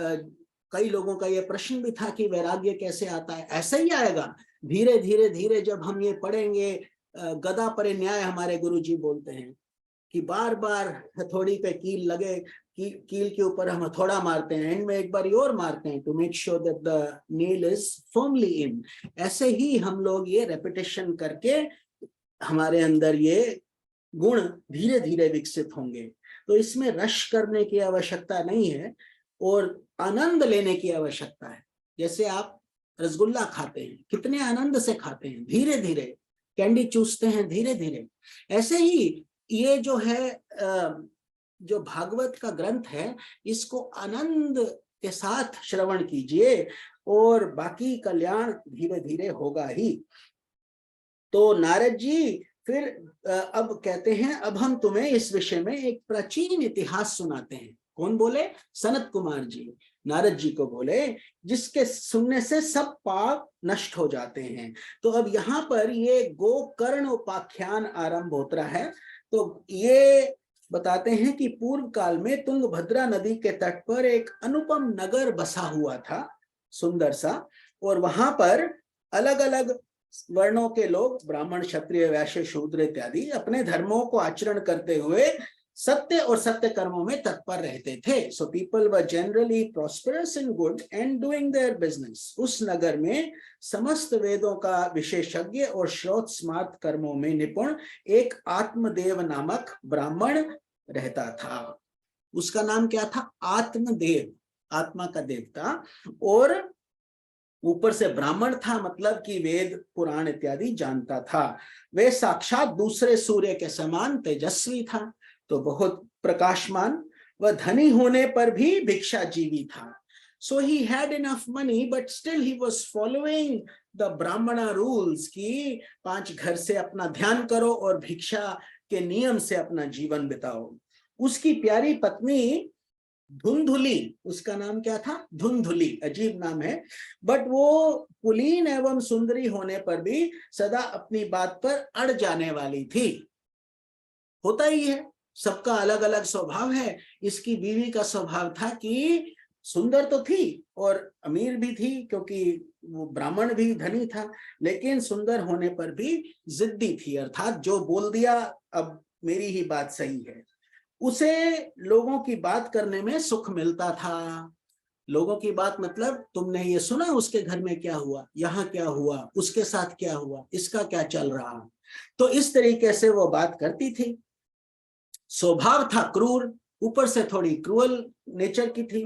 कई लोगों का ये प्रश्न भी था कि वैराग्य कैसे आता है। ऐसा ही आएगा धीरे धीरे धीरे, जब हम ये पढ़ेंगे। गदा परिन्याय हमारे गुरु जी बोलते हैं कि बार बार हथौड़ी पे कील लगे, कील के ऊपर हम हथौड़ा मारते हैं, एंड में एक बार और मारते हैं, to make sure that the nail is firmly in. ऐसे ही हम लोग ये रेपिटेशन करके हमारे अंदर ये गुण धीरे धीरे विकसित होंगे। तो इसमें रश करने की आवश्यकता नहीं है और आनंद लेने की आवश्यकता है। जैसे आप रसगुल्ला खाते हैं, कितने आनंद से खाते हैं, धीरे धीरे कैंडी चूसते हैं धीरे धीरे। ऐसे ही ये जो है जो भागवत का ग्रंथ है, इसको आनंद के साथ श्रवण कीजिए और बाकी कल्याण धीरे धीरे होगा ही। तो नारद जी फिर अब कहते हैं, अब हम तुम्हें इस विषय में एक प्राचीन इतिहास सुनाते हैं। कौन बोले? सनत कुमार जी नारद जी को बोले, जिसके सुनने से सब पाप नष्ट हो जाते हैं। तो अब यहाँ पर ये गोकर्ण उपाख्यान आरंभ होता है। तो ये बताते हैं कि पूर्व काल में तुंगभद्रा नदी के तट पर एक अनुपम नगर बसा हुआ था, सुंदर सा, और वहां पर अलग अलग वर्णों के लोग, ब्राह्मण, क्षत्रिय, वैश्य, शूद्र इत्यादि, अपने धर्मों को आचरण करते हुए सत्य और सत्य कर्मों में तत्पर रहते थे। So people were generally prosperous in good and doing their business. उस नगर में समस्त वेदों का विशेषज्ञ और श्रोत स्मार्त कर्मों में निपुण एक आत्मदेव नामक ब्राह्मण रहता था। उसका नाम क्या था? आत्मदेव, आत्मा का देवता, और ऊपर से ब्राह्मण था, मतलब कि वेद पुराण इत्यादि जानता था। वे साक्षात दूसरे सूर्य के समान तेजस्वी था, तो बहुत प्रकाशमान। वह धनी होने पर भी भिक्षाजीवी था। So he had enough money but still he was following the Brahmana rules कि 5 घर से अपना ध्यान करो और भिक्षा के नियम से अपना जीवन बिताओ। उसकी प्यारी पत्नी धुंधुली, उसका नाम क्या था? धुंधुली, अजीब नाम है, बट वो कुलीन एवं सुंदरी होने पर भी सदा अपनी बात पर अड़ जाने वाली थी। होता ही है, सबका अलग अलग स्वभाव है। इसकी बीवी का स्वभाव था कि सुंदर तो थी और अमीर भी थी, क्योंकि वो ब्राह्मण भी धनी था, लेकिन सुंदर होने पर भी जिद्दी थी, अर्थात जो बोल दिया अब मेरी ही बात सही है। उसे लोगों की बात करने में सुख मिलता था। लोगों की बात मतलब, तुमने ये सुना उसके घर में क्या हुआ, यहाँ क्या हुआ, उसके साथ क्या हुआ, इसका क्या चल रहा, तो इस तरीके से वो बात करती थी। स्वभाव था क्रूर, ऊपर से थोड़ी क्रूअल नेचर की थी।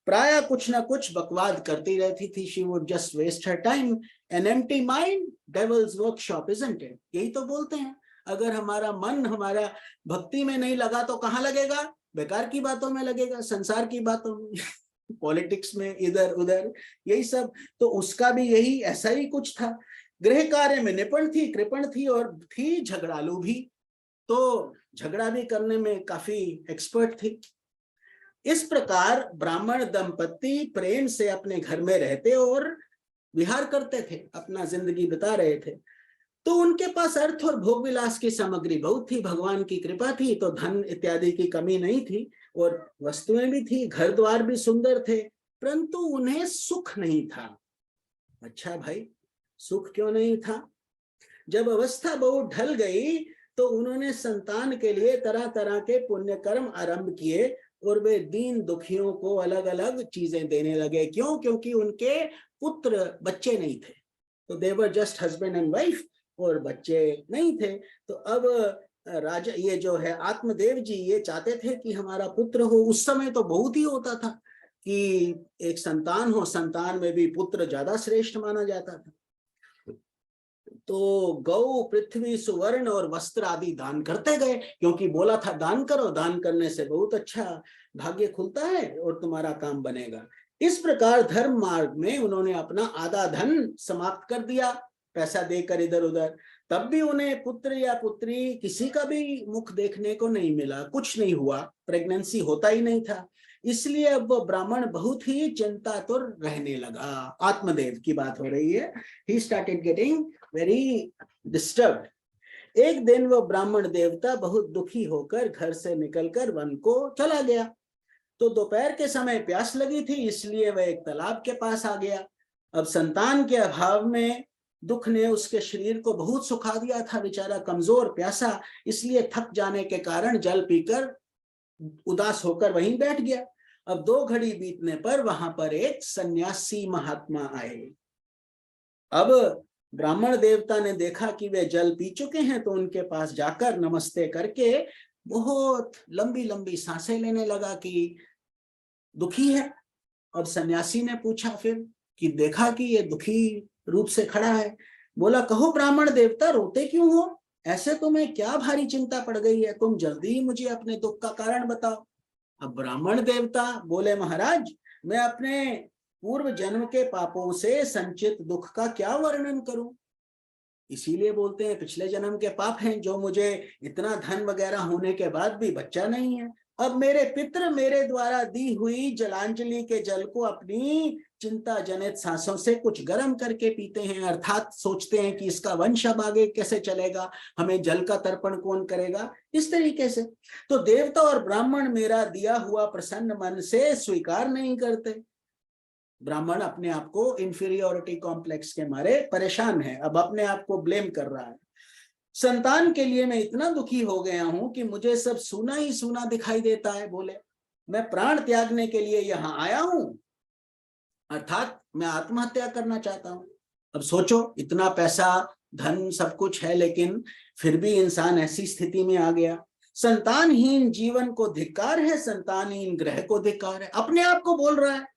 प्राय कुछ ना कुछ बकवाद करती रहती थी। She would just waste her time, an empty mind devil's workshop, isn't it? यही तो बोलते हैं, अगर हमारा मन हमारा भक्ति में नहीं लगा तो कहाँ लगेगा? बेकार की बातों में लगेगा, संसार की बातों में पॉलिटिक्स में, इधर उधर, यही सब। तो उसका भी यही ऐसा ही कुछ था। गृह कार्य में निपुण थी, कृपण थी और थी झगड़ालू भी, तो झगड़ा भी करने में काफी एक्सपर्ट थी। इस प्रकार ब्राह्मण दंपति प्रेम से अपने घर में रहते और विहार करते थे, अपना जिंदगी बिता रहे थे। तो उनके पास अर्थ और भोग विलास की सामग्री बहुत थी, भगवान की कृपा थी, तो धन इत्यादि की कमी नहीं थी और वस्तुएं भी थी, घर द्वार भी सुंदर थे, परंतु उन्हें सुख नहीं था। अच्छा भाई, सुख क्यों नहीं था? जब अवस्था बहुत ढल गई तो उन्होंने संतान के लिए तरह तरह के पुण्य कर्म आरंभ किए और वे दीन दुखियों को अलग अलग चीजें देने लगे। क्यों? क्योंकि उनके पुत्र बच्चे नहीं थे, तो they were just husband and wife, और बच्चे नहीं थे। तो अब राजा ये जो है आत्मदेव जी, ये चाहते थे कि हमारा पुत्र हो। उस समय तो बहुत ही होता था कि एक संतान हो, संतान में भी पुत्र ज्यादा श्रेष्ठ माना जाता था। तो गौ, पृथ्वी, सुवर्ण और वस्त्र आदि दान करते गए, क्योंकि बोला था दान करो, दान करने से बहुत अच्छा भाग्य खुलता है और तुम्हारा काम बनेगा। इस प्रकार धर्म मार्ग में उन्होंने अपना आधा धन समाप्त कर दिया, पैसा देकर इधर उधर। तब भी उन्हें पुत्र या पुत्री किसी का भी मुख देखने को नहीं मिला, कुछ नहीं हुआ, प्रेगनेंसी होता ही नहीं था। इसलिए अब वो ब्राह्मण बहुत ही चिंतातुर रहने लगा। आत्मदेव की बात हो रही है। He started getting very disturbed. एक दिन वो ब्राह्मण देवता बहुत दुखी होकर घर से निकलकर वन को चला गया। तो दोपहर के समय प्यास लगी थी, इसलिए वह एक तालाब के पास आ गया। अब संतान के अभाव में दुख ने उसके शरीर को बहुत सुखा दिया था, बेचारा कमजोर प्यासा, इसलिए थक जाने के कारण जल पीकर उदास होकर वहीं बैठ गया। अब 2 घड़ी बीतने पर वहां पर एक सन्यासी महात्मा आए। अब ब्राह्मण देवता ने देखा कि वे जल पी चुके हैं, तो उनके पास जाकर नमस्ते करके बहुत लंबी लंबी सांसें लेने लगा कि दुखी है। अब सन्यासी ने पूछा फिर कि देखा कि ये दुखी रूप से खड़ा है। बोला, कहो ब्राह्मण देवता, रोते क्यों हो? ऐसे तुम्हें क्या भारी चिंता पड़ गई है? तुम जल्दी ही मुझे अपने दुख का कारण बताओ। अब ब्राह्मण देवता बोले, महाराज, मैं अपने पूर्व जन्म के पापों से संचित दुख का क्या वर्णन करूं? इसीलिए बोलते हैं पिछले जन्म के पाप हैं, जो मुझे इतना धन वगैरह होने के बाद भी बच्चा नहीं है। अब मेरे पितृ मेरे द्वारा दी हुई जलांजलि के जल को अपनी चिंता जनित सांसों से कुछ गर्म करके पीते हैं, अर्थात सोचते हैं कि इसका वंश अब आगे कैसे चलेगा, हमें जल का तर्पण कौन करेगा, इस तरीके से। तो देवता और ब्राह्मण मेरा दिया हुआ प्रसन्न मन से स्वीकार नहीं करते। ब्राह्मण अपने आप को इंफीरियोरिटी कॉम्प्लेक्स के मारे परेशान है, अब अपने आप को ब्लेम कर रहा है। संतान के लिए मैं इतना दुखी हो गया हूं कि मुझे सब सूना ही सूना दिखाई देता है। बोले मैं प्राण त्यागने के लिए यहां आया हूं, अर्थात मैं आत्महत्या करना चाहता हूं। अब सोचो, इतना पैसा धन सब कुछ है, लेकिन फिर भी इंसान ऐसी स्थिति में आ गया। संतानहीन जीवन को धिक्कार है, संतानहीन ग्रह को धिक्कार है। अपने आप को बोल रहा है।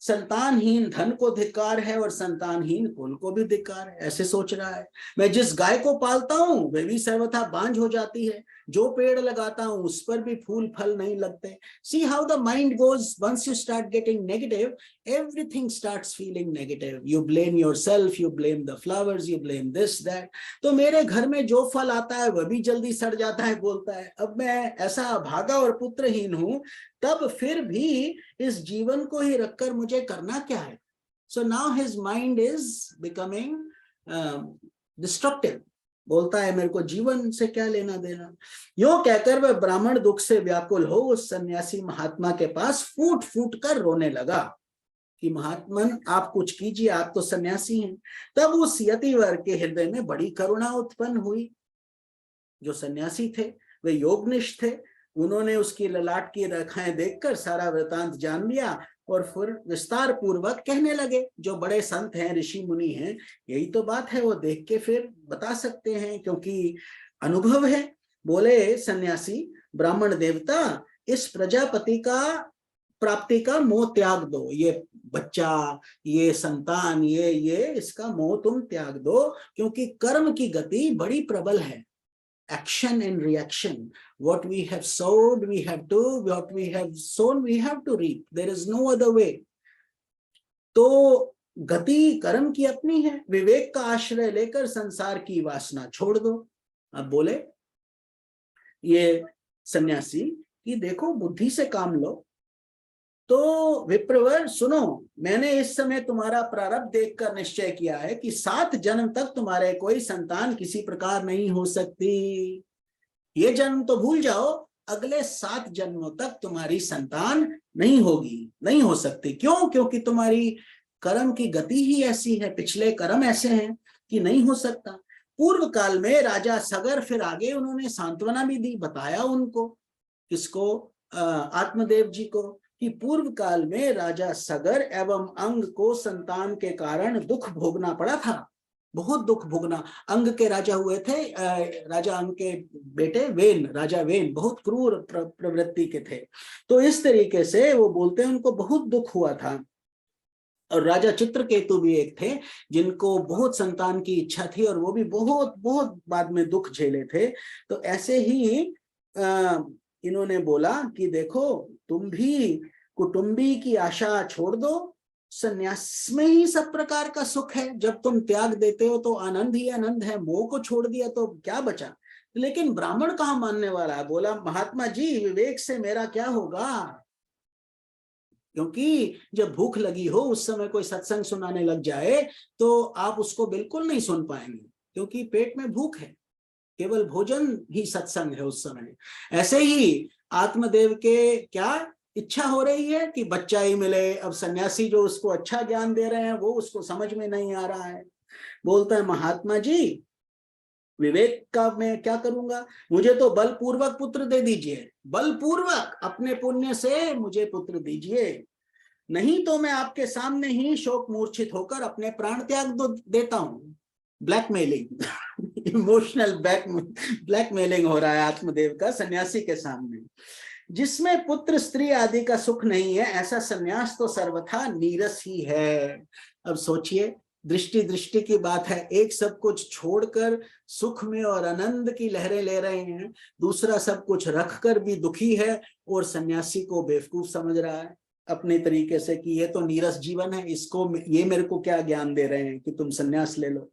संतानहीन धन को धिक्कार है और संतानहीन कुल को भी धिक्कार है, ऐसे सोच रहा है। मैं जिस गाय को पालता हूं वह भी सर्वथा बांझ हो जाती है, जो पेड़ लगाता हूं उस पर भी फूल फल नहीं लगते। See how the mind goes, once you start getting negative, everything starts feeling negative. You blame yourself, you blame the flowers, you blame this, that. तो मेरे घर में जो फल आता है वह भी जल्दी सड़ जाता है, बोलता है। अब मैं ऐसा अभागा और पुत्रहीन हूं, तब फिर भी इस जीवन को ही रखकर मुझे करना क्या है? So now his mind is becoming destructive. बोलता है मेरे को जीवन से क्या लेना देना। यूं कहकर वह ब्राह्मण दुख से व्याकुल हो उस सन्यासी महात्मा के पास फूट फूट कर रोने लगा कि महात्मन आप कुछ कीजिए, आप तो सन्यासी हैं। तब उस यतिवर के हृदय में बड़ी करुणा उत्पन्न हुई। जो सन्यासी थे वे योगनिष्ठ थे। उन्होंने उसकी ललाट की रेखाएं देखकर सारा वृतांत जान लिया और फिर विस्तार पूर्वक कहने लगे। जो बड़े संत हैं, ऋषि मुनि हैं, यही तो बात है, वो देख के फिर बता सकते हैं क्योंकि अनुभव है। बोले सन्यासी, ब्राह्मण देवता, इस प्रजापति का प्राप्ति का मोह त्याग दो। ये बच्चा, ये संतान, ये इसका मोह तुम त्याग दो, क्योंकि कर्म की गति बड़ी प्रबल है। Action and reaction. What we have sowed, we have to, what we have sown, we have to reap. There is no other way. तो गति कर्म की अपनी है। विवेक का आश्रय लेकर संसार की वासना छोड़ दो। अब बोले ये सन्यासी कि देखो बुद्धि से काम लो। तो विप्रवर सुनो, मैंने इस समय तुम्हारा प्रारब्ध देखकर निश्चय किया है कि 7 जन्म तक तुम्हारे कोई संतान किसी प्रकार नहीं हो सकती। ये जन्म तो भूल जाओ, अगले 7 जन्मों तक तुम्हारी संतान नहीं होगी, नहीं हो सकती। क्यों? क्योंकि तुम्हारी कर्म की गति ही ऐसी है, पिछले कर्म ऐसे हैं कि नहीं हो सकता। पूर्व काल में राजा सगर, फिर आगे उन्होंने सांत्वना भी दी, बताया उनको, किसको? आत्मदेव जी को, कि पूर्व काल में राजा सगर एवं अंग को संतान के कारण दुख भोगना पड़ा था, बहुत दुख भोगना। अंग के राजा हुए थे, राजा अंग के बेटे वेन, राजा वेन बहुत क्रूर प्रवृत्ति के थे। तो इस तरीके से वो बोलते हैं उनको बहुत दुख हुआ था। और राजा चित्रकेतु भी एक थे जिनको बहुत संतान की इच्छा थी और वो भी बहुत बहुत बाद में दुख झेले थे। तो ऐसे ही इन्होंने बोला कि देखो तुम भी कुटुंबी की आशा छोड़ दो, संन्यास में ही सब प्रकार का सुख है। जब तुम त्याग देते हो तो आनंद ही आनंद है, मोह को छोड़ दिया तो क्या बचा। लेकिन ब्राह्मण कहाँ मानने वाला है। बोला महात्मा जी विवेक से मेरा क्या होगा, क्योंकि जब भूख लगी हो उस समय कोई सत्संग सुनाने लग जाए तो आप उसको बिल्कुल नहीं सुन पाएंगे, क्योंकि पेट में भूख है, केवल भोजन ही सत्संग है उस समय। ऐसे ही आत्मदेव के क्या इच्छा हो रही है कि बच्चा ही मिले। अब सन्यासी जो उसको अच्छा ज्ञान दे रहे हैं वो उसको समझ में नहीं आ रहा है। बोलता है महात्मा जी विवेक का मैं क्या करूंगा, मुझे तो बलपूर्वक पुत्र दे दीजिए, बलपूर्वक अपने पुण्य से मुझे पुत्र दीजिए, नहीं तो मैं आपके सामने ही शोक मूर्छित होकर अपने प्राण त्याग देता हूं। ब्लैकमेलिंग, इमोशनल ब्लैकमेलिंग हो रहा है आत्मदेव का सन्यासी के सामने। जिसमें पुत्र स्त्री आदि का सुख नहीं है, ऐसा सन्यास तो सर्वथा नीरस ही है। अब सोचिए, दृष्टि की बात है। एक सब कुछ छोड़कर सुख में और आनंद की लहरें ले रहे हैं, दूसरा सब कुछ रखकर भी दुखी है और सन्यासी को बेवकूफ समझ रहा है अपने तरीके से कि ये तो नीरस जीवन है, इसको ये मेरे को क्या ज्ञान दे रहे हैं कि तुम सन्यास ले लो।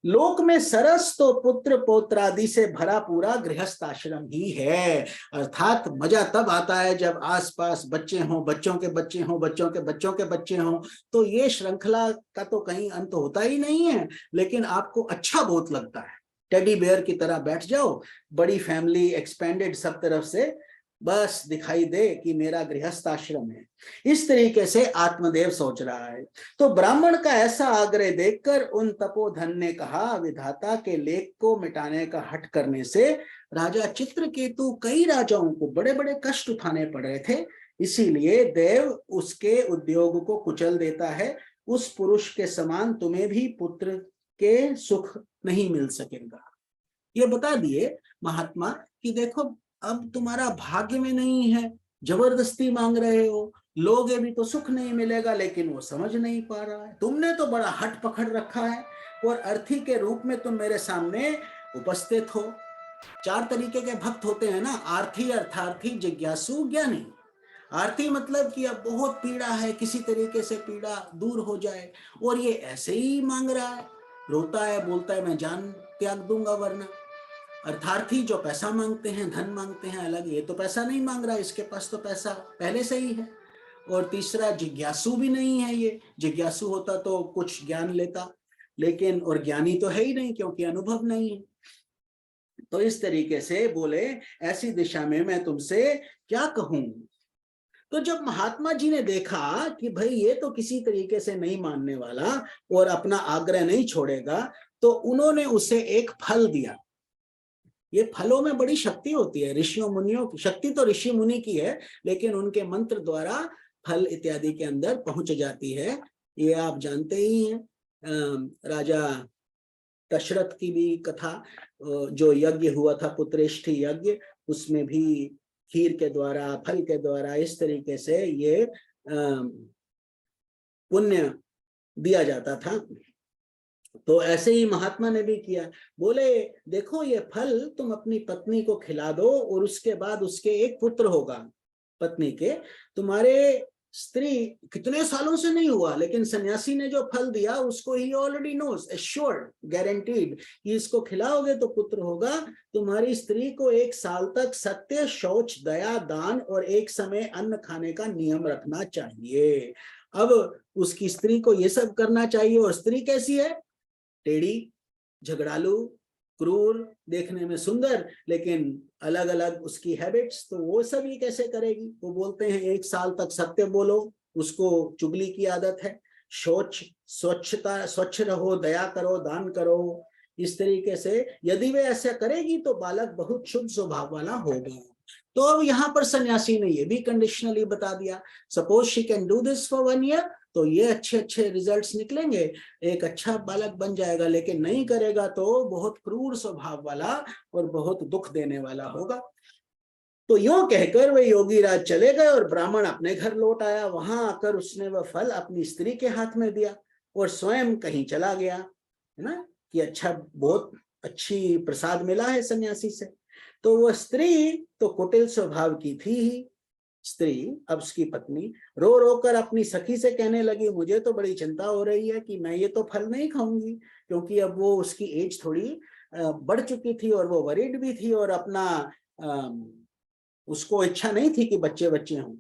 लोक में सरस तो पुत्र पौत्रादि से भरा पूरा गृहस्थ आश्रम ही है। अर्थात मजा तब आता है जब आसपास बच्चे हों, बच्चों के बच्चे हों, बच्चों के बच्चों के बच्चे हों। तो ये श्रृंखला का तो कहीं अंत होता ही नहीं है, लेकिन आपको अच्छा बहुत लगता है। टेडी बेयर की तरह बैठ जाओ, बड़ी फैमिली एक्सपेंडेड सब तरफ से, बस दिखाई दे कि मेरा गृहस्थ आश्रम है। इस तरीके से आत्मदेव सोच रहा है। तो ब्राह्मण का ऐसा आग्रह देखकर उन तपोधन ने कहा, विधाता के लेख को मिटाने का हठ करने से राजा चित्रकेतु कई राजाओं को बड़े बड़े कष्ट उठाने पड़ रहे थे, इसीलिए देव उसके उद्योग को कुचल देता है। उस पुरुष के समान तुम्हें भी पुत्र के सुख नहीं मिल सकेगा। ये बता दिए महात्मा कि देखो अब तुम्हारा भाग्य में नहीं है, जबरदस्ती मांग रहे हो, लोगे भी तो सुख नहीं मिलेगा, लेकिन वो समझ नहीं पा रहा है। तुमने तो बड़ा हट पकड़ रखा है और अर्थी के रूप में तुम मेरे सामने उपस्थित हो। 4 तरीके के भक्त होते हैं ना, आर्थी, अर्थार्थी, जिज्ञासु, ज्ञानी। आरती मतलब कि अब बहुत पीड़ा है, किसी तरीके से पीड़ा दूर हो जाए, और ये ऐसे ही मांग रहा है, रोता है, बोलता है मैं जान त्याग दूंगा वरना। अर्थार्थी जो पैसा मांगते हैं, धन मांगते हैं अलग, ये तो पैसा नहीं मांग रहा, इसके पास तो पैसा पहले से ही है। और तीसरा जिज्ञासु भी नहीं है, ये जिज्ञासु होता तो कुछ ज्ञान लेता, लेकिन और ज्ञानी तो है ही नहीं क्योंकि अनुभव नहीं है। तो इस तरीके से बोले ऐसी दिशा में मैं तुमसे क्या कहूं। तो जब महात्मा जी ने देखा कि भाई ये तो किसी तरीके से नहीं मानने वाला और अपना आग्रह नहीं छोड़ेगा, तो उन्होंने उसे एक फल दिया। ये फलों में बड़ी शक्ति होती है, ऋषियों मुनियों की शक्ति तो ऋषि मुनि की है, लेकिन उनके मंत्र द्वारा फल इत्यादि के अंदर पहुंच जाती है। ये आप जानते ही हैं। राजा दशरथ की भी कथा, जो यज्ञ हुआ था पुत्रेष्ठी यज्ञ, उसमें भी खीर के द्वारा, फल के द्वारा इस तरीके से ये पुण्य दिया जाता था। तो ऐसे ही महात्मा ने भी किया। बोले देखो ये फल तुम अपनी पत्नी को खिला दो और उसके बाद उसके एक पुत्र होगा पत्नी के। तुम्हारे स्त्री कितने सालों से नहीं हुआ, लेकिन सन्यासी ने जो फल दिया उसको ही ऑलरेडी नोज, एश्योर्ड, गारंटीड कि इसको खिलाओगे तो पुत्र होगा। तुम्हारी स्त्री को 1 साल तक सत्य, शौच, दया, दान और एक समय अन्न खाने का नियम रखना चाहिए। अब उसकी स्त्री को ये सब करना चाहिए, और स्त्री कैसी है? टेढ़ी, झगड़ालू, क्रूर, देखने में सुंदर, लेकिन अलग अलग उसकी हैबिट्स, तो वो सब ये कैसे करेगी? वो बोलते हैं 1 साल तक सत्य बोलो, उसको चुगली की आदत है, शौच, स्वच्छता, स्वच्छ रहो, दया करो, दान करो, इस तरीके से यदि वे ऐसा करेगी तो बालक बहुत शुद्ध स्वभाव वाला होगा। तो अब यहाँ पर सन्यासी ने ये भी कंडीशनली बता दिया, suppose she can do this for 1 year, तो ये अच्छे अच्छे रिजल्ट्स निकलेंगे, एक अच्छा बालक बन जाएगा, लेकिन नहीं करेगा तो बहुत क्रूर स्वभाव वाला और बहुत दुख देने वाला होगा। तो यूं कहकर वे योगी राज चले गए और ब्राह्मण अपने घर लौट आया। वहां आकर उसने वह फल अपनी स्त्री के हाथ में दिया और स्वयं कहीं चला गया, है ना, कि अच्छा बहुत अच्छी प्रसाद मिला है सन्यासी से। तो वह स्त्री तो कुटिल स्वभाव की थी ही। स्त्री, अब उसकी पत्नी, रो रो कर अपनी सखी से कहने लगी, मुझे तो बड़ी चिंता हो रही है कि मैं ये तो फल नहीं खाऊंगी, क्योंकि अब वो उसकी एज थोड़ी बढ़ चुकी थी और वो वरीड भी थी, और अपना उसको इच्छा नहीं थी कि बच्चे बच्चे हों।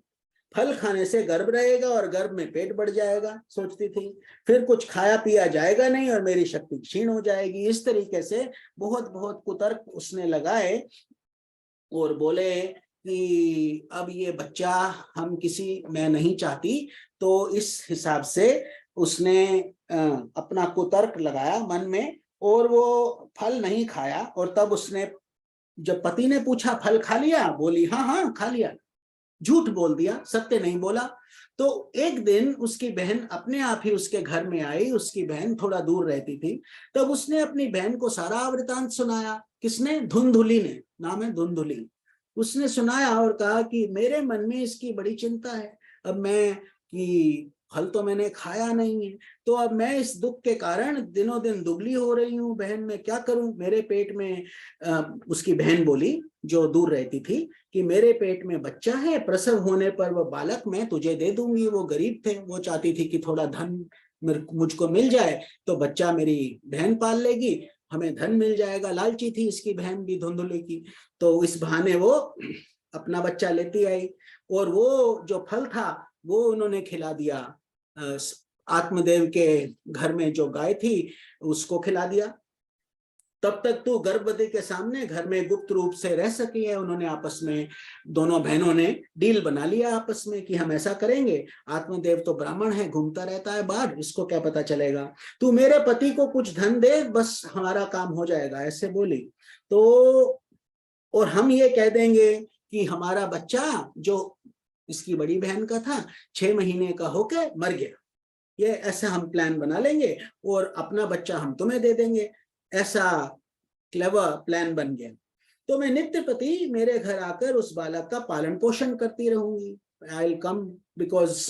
फल खाने से गर्भ रहेगा और गर्भ में पेट बढ़ जाएगा, सोचती थी, फिर कुछ खाया पिया जाएगा नहीं और मेरी शक्ति क्षीण हो जाएगी। इस तरीके से बहुत बहुत कुतर्क उसने लगाए और बोले कि अब ये बच्चा हम किसी, मैं नहीं चाहती। तो इस हिसाब से उसने अपना कुतर्क लगाया मन में और वो फल नहीं खाया। और तब उसने, जब पति ने पूछा फल खा लिया, बोली हाँ हाँ खा लिया, झूठ बोल दिया, सत्य नहीं बोला। तो एक दिन उसकी बहन अपने आप ही उसके घर में आई, उसकी बहन थोड़ा दूर रहती थी, तब उसने अपनी बहन को सारा वृतांत सुनाया। किसने? धुंधुली ने, नाम है धुंधुली। उसने सुनाया और कहा कि मेरे मन में इसकी बड़ी चिंता है, अब मैं कि फल तो मैंने खाया नहीं है, तो अब मैं इस दुख के कारण दिनों दिन दुबली हो रही हूँ, बहन मैं क्या करूं, मेरे पेट में उसकी बहन बोली जो दूर रहती थी कि मेरे पेट में बच्चा है, प्रसव होने पर वह बालक मैं तुझे दे दूंगी। वो गरीब थे, वो चाहती थी कि थोड़ा धन मुझको मिल जाए तो बच्चा मेरी बहन पाल लेगी, हमें धन मिल जाएगा। लालची थी इसकी बहन भी, धुंधुली की। तो इस बहाने वो अपना बच्चा लेती आई और वो जो फल था वो उन्होंने खिला दिया, आत्मदेव के घर में जो गाय थी उसको खिला दिया। तब तक तू गर्भवती के सामने घर में गुप्त रूप से रह सकी है। उन्होंने आपस में, दोनों बहनों ने डील बना लिया आपस में कि हम ऐसा करेंगे, आत्मदेव तो ब्राह्मण है, घूमता रहता है बाहर, इसको क्या पता चलेगा, तू मेरे पति को कुछ धन दे, बस हमारा काम हो जाएगा, ऐसे बोली। तो और हम ये कह देंगे कि हमारा बच्चा जो इसकी बड़ी बहन का था 6 महीने का होके मर गया, ये ऐसा हम प्लान बना लेंगे और अपना बच्चा हम तुम्हें दे देंगे। ऐसा क्लेवर प्लान बन गया। तो मैं नित्य प्रति मेरे घर आकर उस बालक का पालन पोषण करती रहूंगी। आई विल कम बिकॉज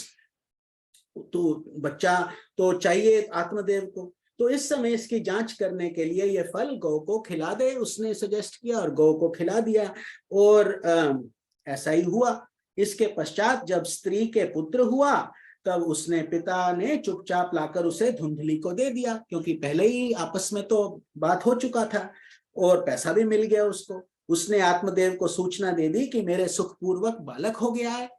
तो बच्चा तो चाहिए आत्मदेव को। तो इस समय इसकी जांच करने के लिए ये फल गौ को खिला दे, उसने सजेस्ट किया और गौ को खिला दिया और ऐसा ही हुआ। इसके पश्चात जब स्त्री के पुत्र हुआ तब उसने, पिता ने चुपचाप लाकर उसे धुंधली को दे दिया, क्योंकि पहले ही आपस में तो बात हो चुका था और पैसा भी मिल गया उसको। उसने आत्मदेव को सूचना दे दी कि मेरे सुखपूर्वक बालक हो गया है।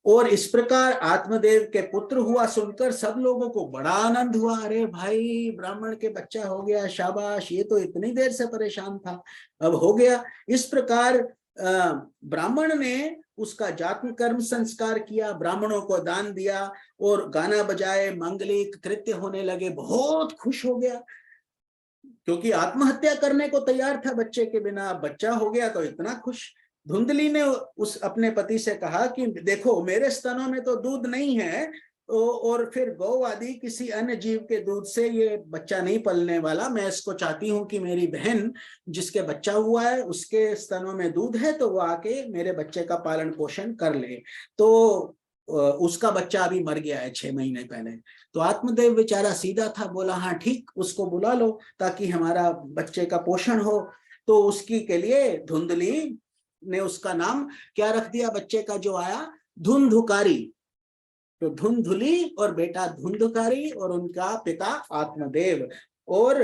और इस प्रकार आत्मदेव के पुत्र हुआ सुनकर सब लोगों को बड़ा आनंद हुआ। अरे भाई, ब्राह्मण के बच्चा हो गया, शाबाश, ये तो इतनी देर से परेशान था, अब हो गया। इस प्रकार ब्राह्मण ने उसका जात्म कर्म संस्कार किया, ब्राह्मणों को दान दिया और गाना बजाए, मांगलिक कृत्य होने लगे। बहुत खुश हो गया क्योंकि आत्महत्या करने को तैयार था बच्चे के बिना, बच्चा हो गया तो इतना खुश। धुंधली ने उस अपने पति से कहा कि देखो, मेरे स्तनों में तो दूध नहीं है और फिर गौ आदि किसी अन्य जीव के दूध से ये बच्चा नहीं पलने वाला। मैं इसको चाहती हूँ कि मेरी बहन जिसके बच्चा हुआ है उसके स्तनों में दूध है, तो वो आके मेरे बच्चे का पालन पोषण कर ले। तो उसका बच्चा अभी मर गया है 6 महीने पहले। तो आत्मदेव बेचारा सीधा था, बोला हाँ ठीक, उसको बुला लो ताकि हमारा बच्चे का पोषण हो। तो उसकी के लिए धुंधली ने उसका नाम क्या रख दिया बच्चे का जो आया, धुंधुकारी। तो धुंधुली और बेटा धुंधुकारी और उनका पिता आत्मदेव। और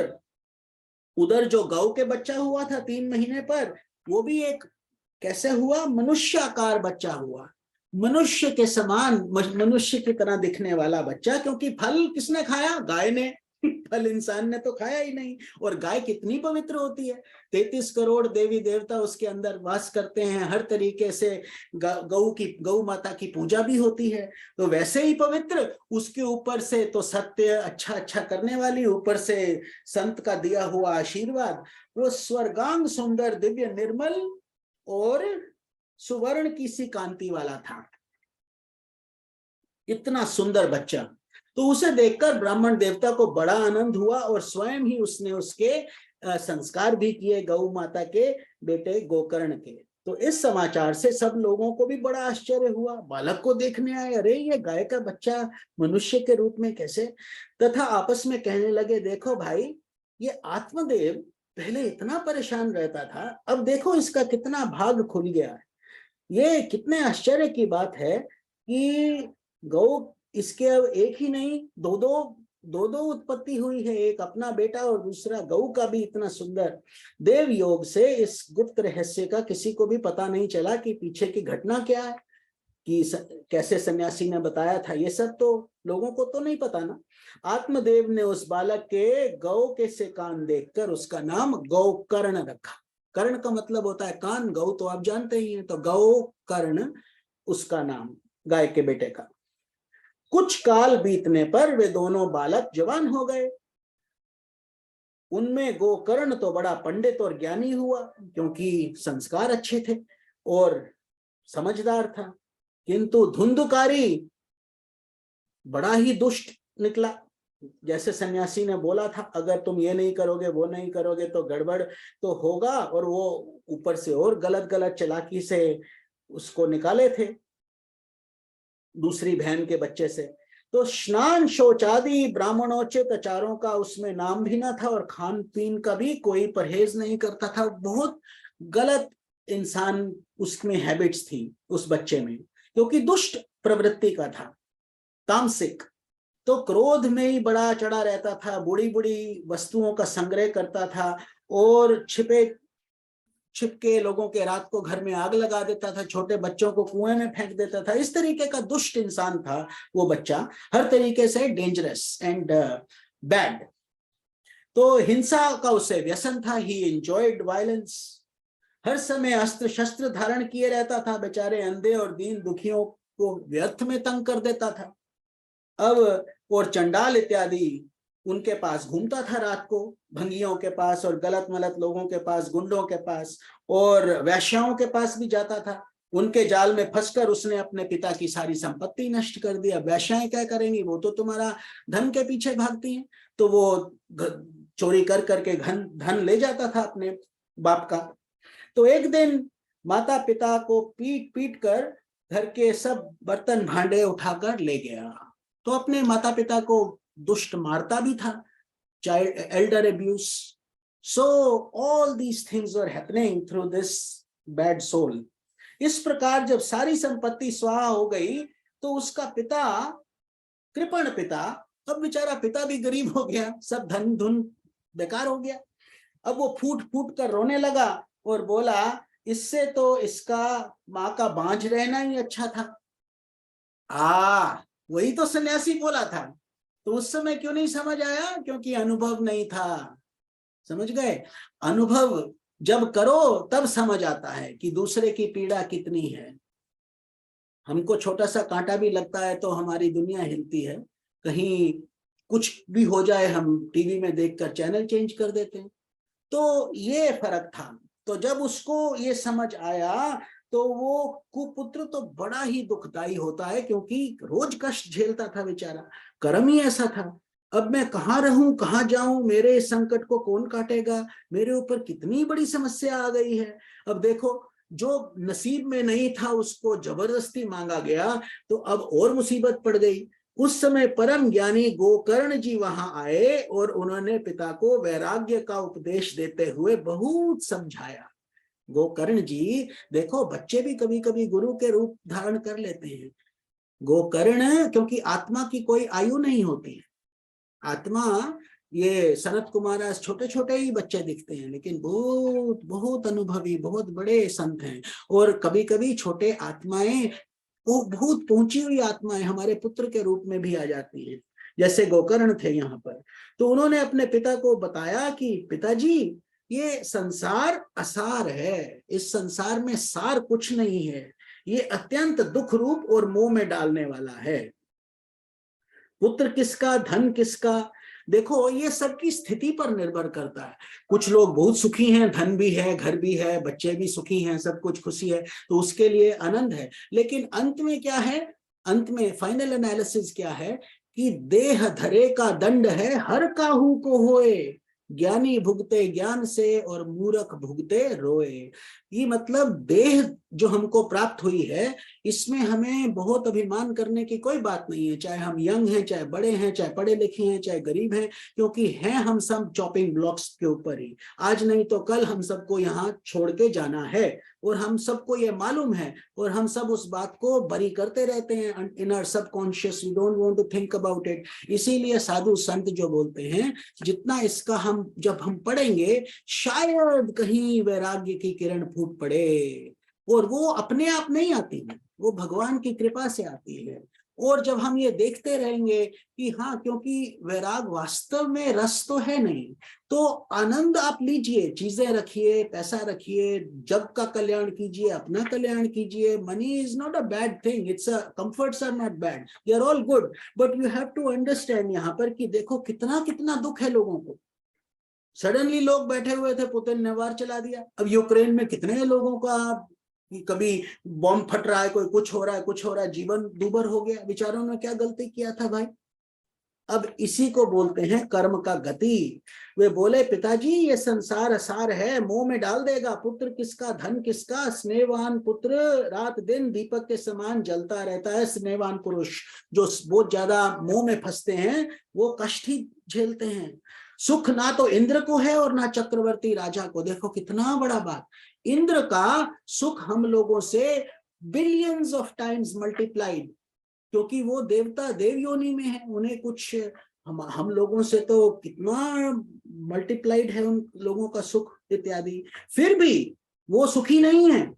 उधर जो गौ के बच्चा हुआ था 3 महीने पर, वो भी एक कैसे हुआ, मनुष्याकार बच्चा हुआ, मनुष्य के समान, मनुष्य की तरह दिखने वाला बच्चा। क्योंकि फल किसने खाया, गाय ने, फल इंसान ने तो खाया ही नहीं। और गाय कितनी पवित्र होती है, 33 करोड़ देवी देवता उसके अंदर वास करते हैं, हर तरीके से गौ माता की पूजा भी होती है। तो वैसे ही पवित्र, उसके ऊपर से तो सत्य, अच्छा अच्छा करने वाली, ऊपर से संत का दिया हुआ आशीर्वाद, वो स्वर्गांग सुंदर, दिव्य, निर्मल और सुवर्ण की सी कांति वाला था। इतना सुंदर बच्चा। तो उसे देखकर ब्राह्मण देवता को बड़ा आनंद हुआ और स्वयं ही उसने उसके संस्कार भी किए गौ माता के बेटे गोकर्ण के। तो इस समाचार से सब लोगों को भी बड़ा आश्चर्य हुआ, बालक को देखने आए, अरे ये गाय का बच्चा मनुष्य के रूप में कैसे, तथा आपस में कहने लगे, देखो भाई, ये आत्मदेव पहले इतना परेशान रहता था, अब देखो इसका कितना भाग खुल गया है। ये कितने आश्चर्य की बात है कि गौ, इसके अब एक ही नहीं, दो उत्पत्ति हुई है, एक अपना बेटा और दूसरा गौ का भी इतना सुंदर। देव योग से इस गुप्त रहस्य का किसी को भी पता नहीं चला कि पीछे की घटना क्या है, कि कैसे सन्यासी ने बताया था, ये सब तो लोगों को तो नहीं पता ना। आत्मदेव ने उस बालक के गौ के से कान देखकर उसका नाम गौकर्ण रखा। कर्ण का मतलब होता है कान, गौ तो आप जानते ही हैं, तो गौकर्ण उसका नाम गाय के बेटे का। कुछ काल बीतने पर वे दोनों बालक जवान हो गए। उनमें गोकर्ण तो बड़ा पंडित और ज्ञानी हुआ, क्योंकि संस्कार अच्छे थे और समझदार था, किंतु धुंधुकारी बड़ा ही दुष्ट निकला। जैसे सन्यासी ने बोला था, अगर तुम ये नहीं करोगे, वो नहीं करोगे तो गड़बड़ तो होगा, और वो ऊपर से और गलत गलत चालाकी से उसको निकाले थे दूसरी बहन के बच्चे से। तो स्नान शौचादि ब्राह्मणोचित आचारों का उसमें नाम भी ना था और खान पीन का भी कोई परहेज नहीं करता था। बहुत गलत इंसान उसमें हैबिट्स थी उस बच्चे में, क्योंकि दुष्ट प्रवृत्ति का था, तामसिक। तो क्रोध में ही बड़ा चढ़ा रहता था, बुरी बुरी वस्तुओं का संग्रह करता था और छिपके लोगों के रात को घर में आग लगा देता था, छोटे बच्चों को कुएं में फेंक देता था। इस तरीके का दुष्ट इंसान था वो बच्चा, हर तरीके से डेंजरस एंड बैड। तो हिंसा का उसे व्यसन था, ही एंजॉयड वायलेंस, हर समय अस्त्र शस्त्र धारण किए रहता था, बेचारे अंधे और दीन दुखियों को व्यर्थ में तंग कर देता था। अब और चंडाल इत्यादि उनके पास घूमता था रात को, भंगियों के पास और गलत मलत लोगों के पास, गुंडों के पास और वैश्याओं के पास भी जाता था। उनके जाल में फंसकर उसने अपने पिता की सारी संपत्ति नष्ट कर दिया। वैश्याएं क्या करेंगी, वो तो तुम्हारा धन के पीछे भागती हैं, तो वो चोरी कर करके धन ले जाता था अपने बाप का। तो एक दिन माता पिता को पीट पीट कर घर के सब बर्तन भांडे उठाकर ले गया। तो अपने माता पिता को दुष्ट मारता भी था, child elder abuse. So all these things were happening through this bad soul. इस प्रकार जब सारी संपत्ति स्वाहा हो गई तो उसका पिता, कृपण पिता, अब बेचारा पिता भी गरीब हो गया, सब धन धुन बेकार हो गया। अब वो फूट फूट कर रोने लगा और बोला, इससे तो इसका माँ का बांझ रहना ही अच्छा था। वही तो सन्यासी बोला था। तो उस समय क्यों नहीं समझ आया? क्योंकि अनुभव नहीं था। समझ गए? अनुभव जब करो तब समझ आता है कि दूसरे की पीड़ा कितनी है। हमको छोटा सा कांटा भी लगता है तो हमारी दुनिया हिलती है, कहीं कुछ भी हो जाए हम टीवी में देखकर चैनल चेंज कर देते हैं। तो ये फर्क था। तो जब उसको ये समझ आया तो वो कुपुत्र तो बड़ा ही दुखदाई होता है, क्योंकि रोज कष्ट झेलता था बेचारा, कर्म ही ऐसा था। अब मैं कहाँ रहूं, कहाँ जाऊं, मेरे संकट को कौन काटेगा, मेरे ऊपर कितनी बड़ी समस्या आ गई है। अब देखो, जो नसीब में नहीं था उसको जबरदस्ती मांगा गया, तो अब और मुसीबत पड़ गई। उस समय परम ज्ञानी गोकर्ण जी वहां आए और उन्होंने पिता को वैराग्य का उपदेश देते हुए बहुत समझाया। गोकर्ण जी, देखो बच्चे भी कभी कभी गुरु के रूप धारण कर लेते हैं। गोकर्ण, क्योंकि आत्मा की कोई आयु नहीं होती है। आत्मा, ये सनत कुमार छोटे छोटे ही बच्चे दिखते हैं, लेकिन बहुत बहुत अनुभवी, बहुत बड़े संत हैं। और कभी कभी छोटे आत्माएं, वो बहुत पहुंची हुई आत्माएं हमारे पुत्र के रूप में भी आ जाती है, जैसे गोकर्ण थे यहाँ पर। तो उन्होंने अपने पिता को बताया कि पिताजी, ये संसार असार है, इस संसार में सार कुछ नहीं है, ये अत्यंत दुख रूप और मोह में डालने वाला है। पुत्र किसका, धन किसका, देखो ये सबकी स्थिति पर निर्भर करता है। कुछ लोग बहुत सुखी हैं, धन भी है, घर भी है, बच्चे भी सुखी हैं, सब कुछ खुशी है, तो उसके लिए आनंद है। लेकिन अंत में क्या है, अंत में फाइनल एनालिसिस क्या है कि देह धरे का दंड है, हर काहू को होए, ज्ञानी भुगते ज्ञान से और मूर्ख भुगते रोए। ये मतलब देह जो हमको प्राप्त हुई है, इसमें हमें बहुत अभिमान करने की कोई बात नहीं है, चाहे हम यंग हैं, चाहे बड़े हैं, चाहे पढ़े लिखे हैं, चाहे गरीब हैं, क्योंकि हैं हम सब चॉपिंग ब्लॉक्स के ऊपर ही। आज नहीं तो कल हम सबको यहाँ छोड़ के जाना है, और हम सबको ये मालूम है, और हम सब उस बात को बरी करते रहते हैं in our subconscious, we don't want to think about it. इसीलिए साधु संत जो बोलते हैं, जितना इसका हम जब हम पढ़ेंगे, शायद कहीं वैराग्य की किरण फूट पड़े। और वो अपने आप नहीं आती है, वो भगवान की कृपा से आती है। और जब हम ये देखते रहेंगे कि हाँ, क्योंकि वैराग वास्तव में रस तो है नहीं, तो आनंद आप लीजिए, चीजें रखिए, पैसा रखिए, जग का कल्याण कीजिए, अपना कल्याण कीजिए। Money is not a bad thing, it's a comforts are not bad, they are all good, but you have to understand यहाँ पर कि देखो कितना कितना दुख है लोगों को। सडनली लोग बैठे हुए थे, पुतिन ने वार चला दिया। अब यूक्रेन में कितने लोगों का, कभी बॉम्ब फट रहा है, कोई कुछ हो रहा है, कुछ हो रहा है, जीवन दूभर हो गया। बेचारों ने क्या गलती किया था भाई? अब इसी को बोलते हैं कर्म का गति। वे बोले, पिताजी ये संसार असार है, मोह में डाल देगा। पुत्र किसका, धन किसका, स्नेहवान पुत्र रात दिन दीपक के समान जलता रहता है। स्नेहवान पुरुष जो बहुत ज्यादा मोह में फंसते हैं, वो कष्ट ही झेलते हैं। सुख ना तो इंद्र को है और ना चक्रवर्ती राजा को। देखो कितना बड़ा बात, इंद्र का सुख हम लोगों से बिलियंस ऑफ टाइम्स मल्टीप्लाइड, क्योंकि वो देवता देव योनि में है, उन्हें कुछ हम लोगों से तो कितना मल्टीप्लाइड है उन लोगों का सुख इत्यादि। फिर भी वो सुखी नहीं है,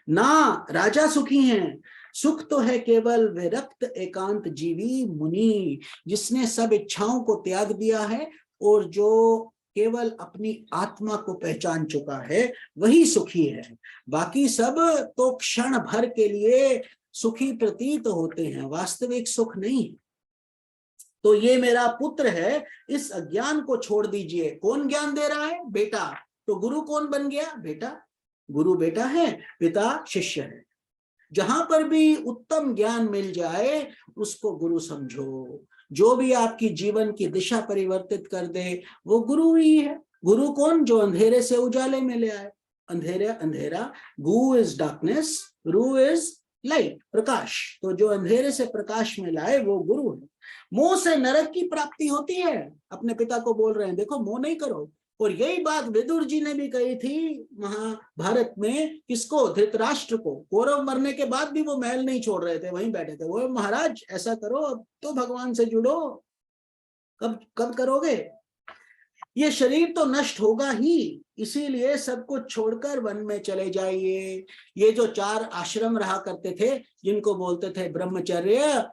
ना राजा सुखी हैं। सुख तो है केवल विरक्त एकांत जीवी मुनि, जिसने सब इच्छाओं को त्याग दिया है और जो केवल अपनी आत्मा को पहचान चुका है वही सुखी है। बाकी सब तो क्षण भर के लिए सुखी प्रतीत होते हैं, वास्तविक सुख नहीं। तो ये मेरा पुत्र है, इस अज्ञान को छोड़ दीजिए। कौन ज्ञान दे रहा है? बेटा। तो गुरु कौन बन गया? बेटा। गुरु बेटा है, पिता शिष्य है। जहां पर भी उत्तम ज्ञान मिल जाए उसको गुरु समझो। जो भी आपकी जीवन की दिशा परिवर्तित कर दे वो गुरु ही है। गुरु कौन? जो अंधेरे से उजाले में ले आए। अंधेरा, गु इज डार्कनेस, रू इज लाइट, प्रकाश। तो जो अंधेरे से प्रकाश में लाए वो गुरु है। मोह से नरक की प्राप्ति होती है। अपने पिता को बोल रहे हैं देखो मोह नहीं करो। और यही बात विदुर जी ने भी कही थी महाभारत में। किसको? धृतराष्ट्र को। कौरव मरने के बाद भी वो महल नहीं छोड़ रहे थे, वहीं बैठे थे। वो महाराज ऐसा करो, अब तो भगवान से जुड़ो। कब कब करोगे? ये शरीर तो नष्ट होगा ही, इसीलिए सब कुछ छोड़कर वन में चले जाइए। ये जो 4 आश्रम रहा करते थे जिनको बोलते थे ब्रह्मचर्य,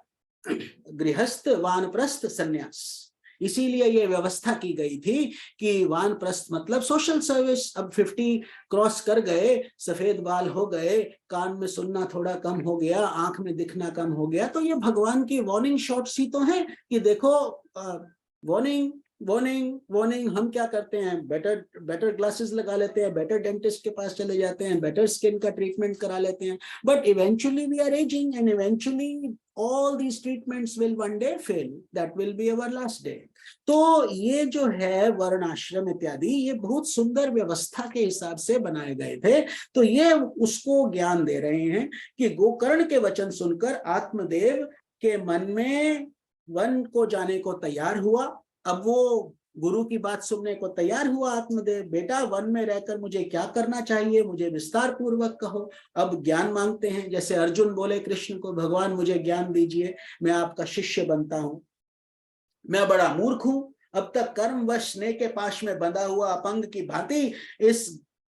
गृहस्थ, वानप्रस्थ, सन्यास, इसीलिए ये व्यवस्था की गई थी कि वानप्रस्थ मतलब सोशल सर्विस। अब 50 क्रॉस कर गए, सफेद बाल हो गए, कान में सुनना थोड़ा कम हो गया, आंख में दिखना कम हो गया, तो ये भगवान की वार्निंग शॉट्स ही तो है कि देखो वार्निंग वार्निंग वार्निंग। हम क्या करते हैं? बेटर ग्लासेस लगा लेते हैं, बेटर डेंटिस्ट के पास चले जाते हैं, बेटर स्किन का ट्रीटमेंट करा लेते हैं, but eventually we are ageing and eventually all these treatments will one day fail. That will be our last day. तो ये जो है वर्ण आश्रम इत्यादि, ये बहुत सुंदर व्यवस्था के हिसाब से बनाए गए थे। तो ये उसको ज्ञान दे रहे हैं कि गोकर्ण के वचन सुनकर आत्मदेव के मन में वन को जाने को तैयार हुआ। अब वो गुरु की बात सुनने को तैयार हुआ आत्मदेव। बेटा वन में रहकर मुझे क्या करना चाहिए, मुझे विस्तार पूर्वक कहो। अब ज्ञान मांगते हैं। जैसे अर्जुन बोले कृष्ण को, भगवान मुझे ज्ञान दीजिए, मैं आपका शिष्य बनता हूं, मैं बड़ा मूर्ख हूं, अब तक कर्मवश स्नेह के पाश में बंधा हुआ अपंग की भांति इस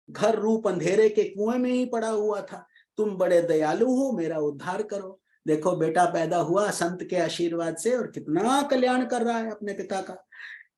घर रूप अंधेरे के कुएं में ही पड़ा हुआ था। तुम बड़े दयालु हो, मेरा उद्धार करो। देखो बेटा पैदा हुआ संत के आशीर्वाद से और कितना कल्याण कर रहा है अपने पिता का।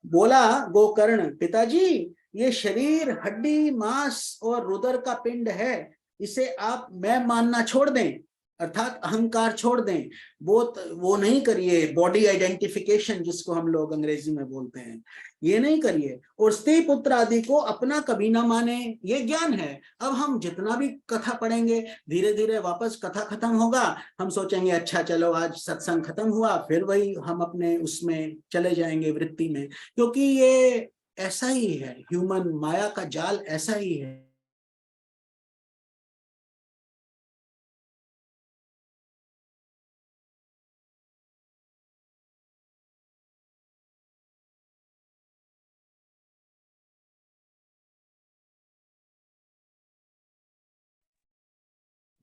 बोला गोकर्ण, पिताजी ये शरीर हड्डी मांस और रुधिर का पिंड है, इसे आप मैं मानना छोड़ दें, अर्थात अहंकार छोड़ दें। वो नहीं करिए, बॉडी आइडेंटिफिकेशन जिसको हम लोग अंग्रेजी में बोलते हैं, ये नहीं करिए। और स्त्री पुत्र आदि को अपना कभी ना माने, ये ज्ञान है। अब हम जितना भी कथा पढ़ेंगे, धीरे धीरे वापस कथा खत्म होगा, हम सोचेंगे अच्छा चलो आज सत्संग खत्म हुआ, फिर वही हम अपने उसमें चले जाएंगे वृत्ति में। क्योंकि ये ऐसा ही है, ह्यूमन माया का जाल ऐसा ही है।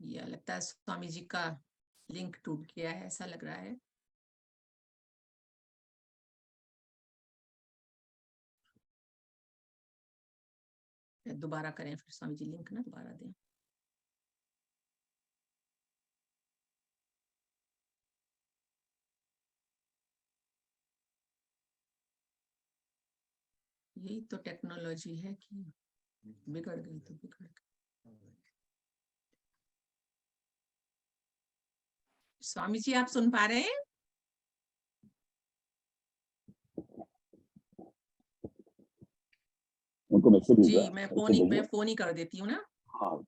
ये लगता है स्वामी जी का लिंक टूट गया है, ऐसा लग रहा है। दोबारा करें फिर स्वामी जी, लिंक ना दोबारा दें। यही तो टेक्नोलॉजी है कि बिगड़ गई तो बिगड़ गई। स्वामी जी आप सुन पा रहे हैं?
उनको मैसेज
जी मैं फोन ही कर देती हूँ ना।
हाँ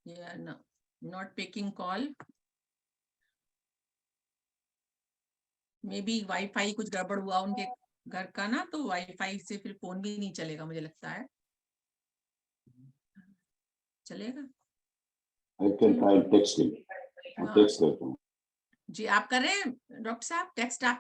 not picking call, may be wifi कुछ गड़बड़ हुआ उनके घर का ना, तो वाईफाई से फिर फोन भी नहीं चलेगा मुझे लगता है। चलेगा?
I can try and text him. मैं
हाँ।
text करता हूँ।
जी, आप कर रहे हैं डॉक्टर साहब टेक्स्ट? आप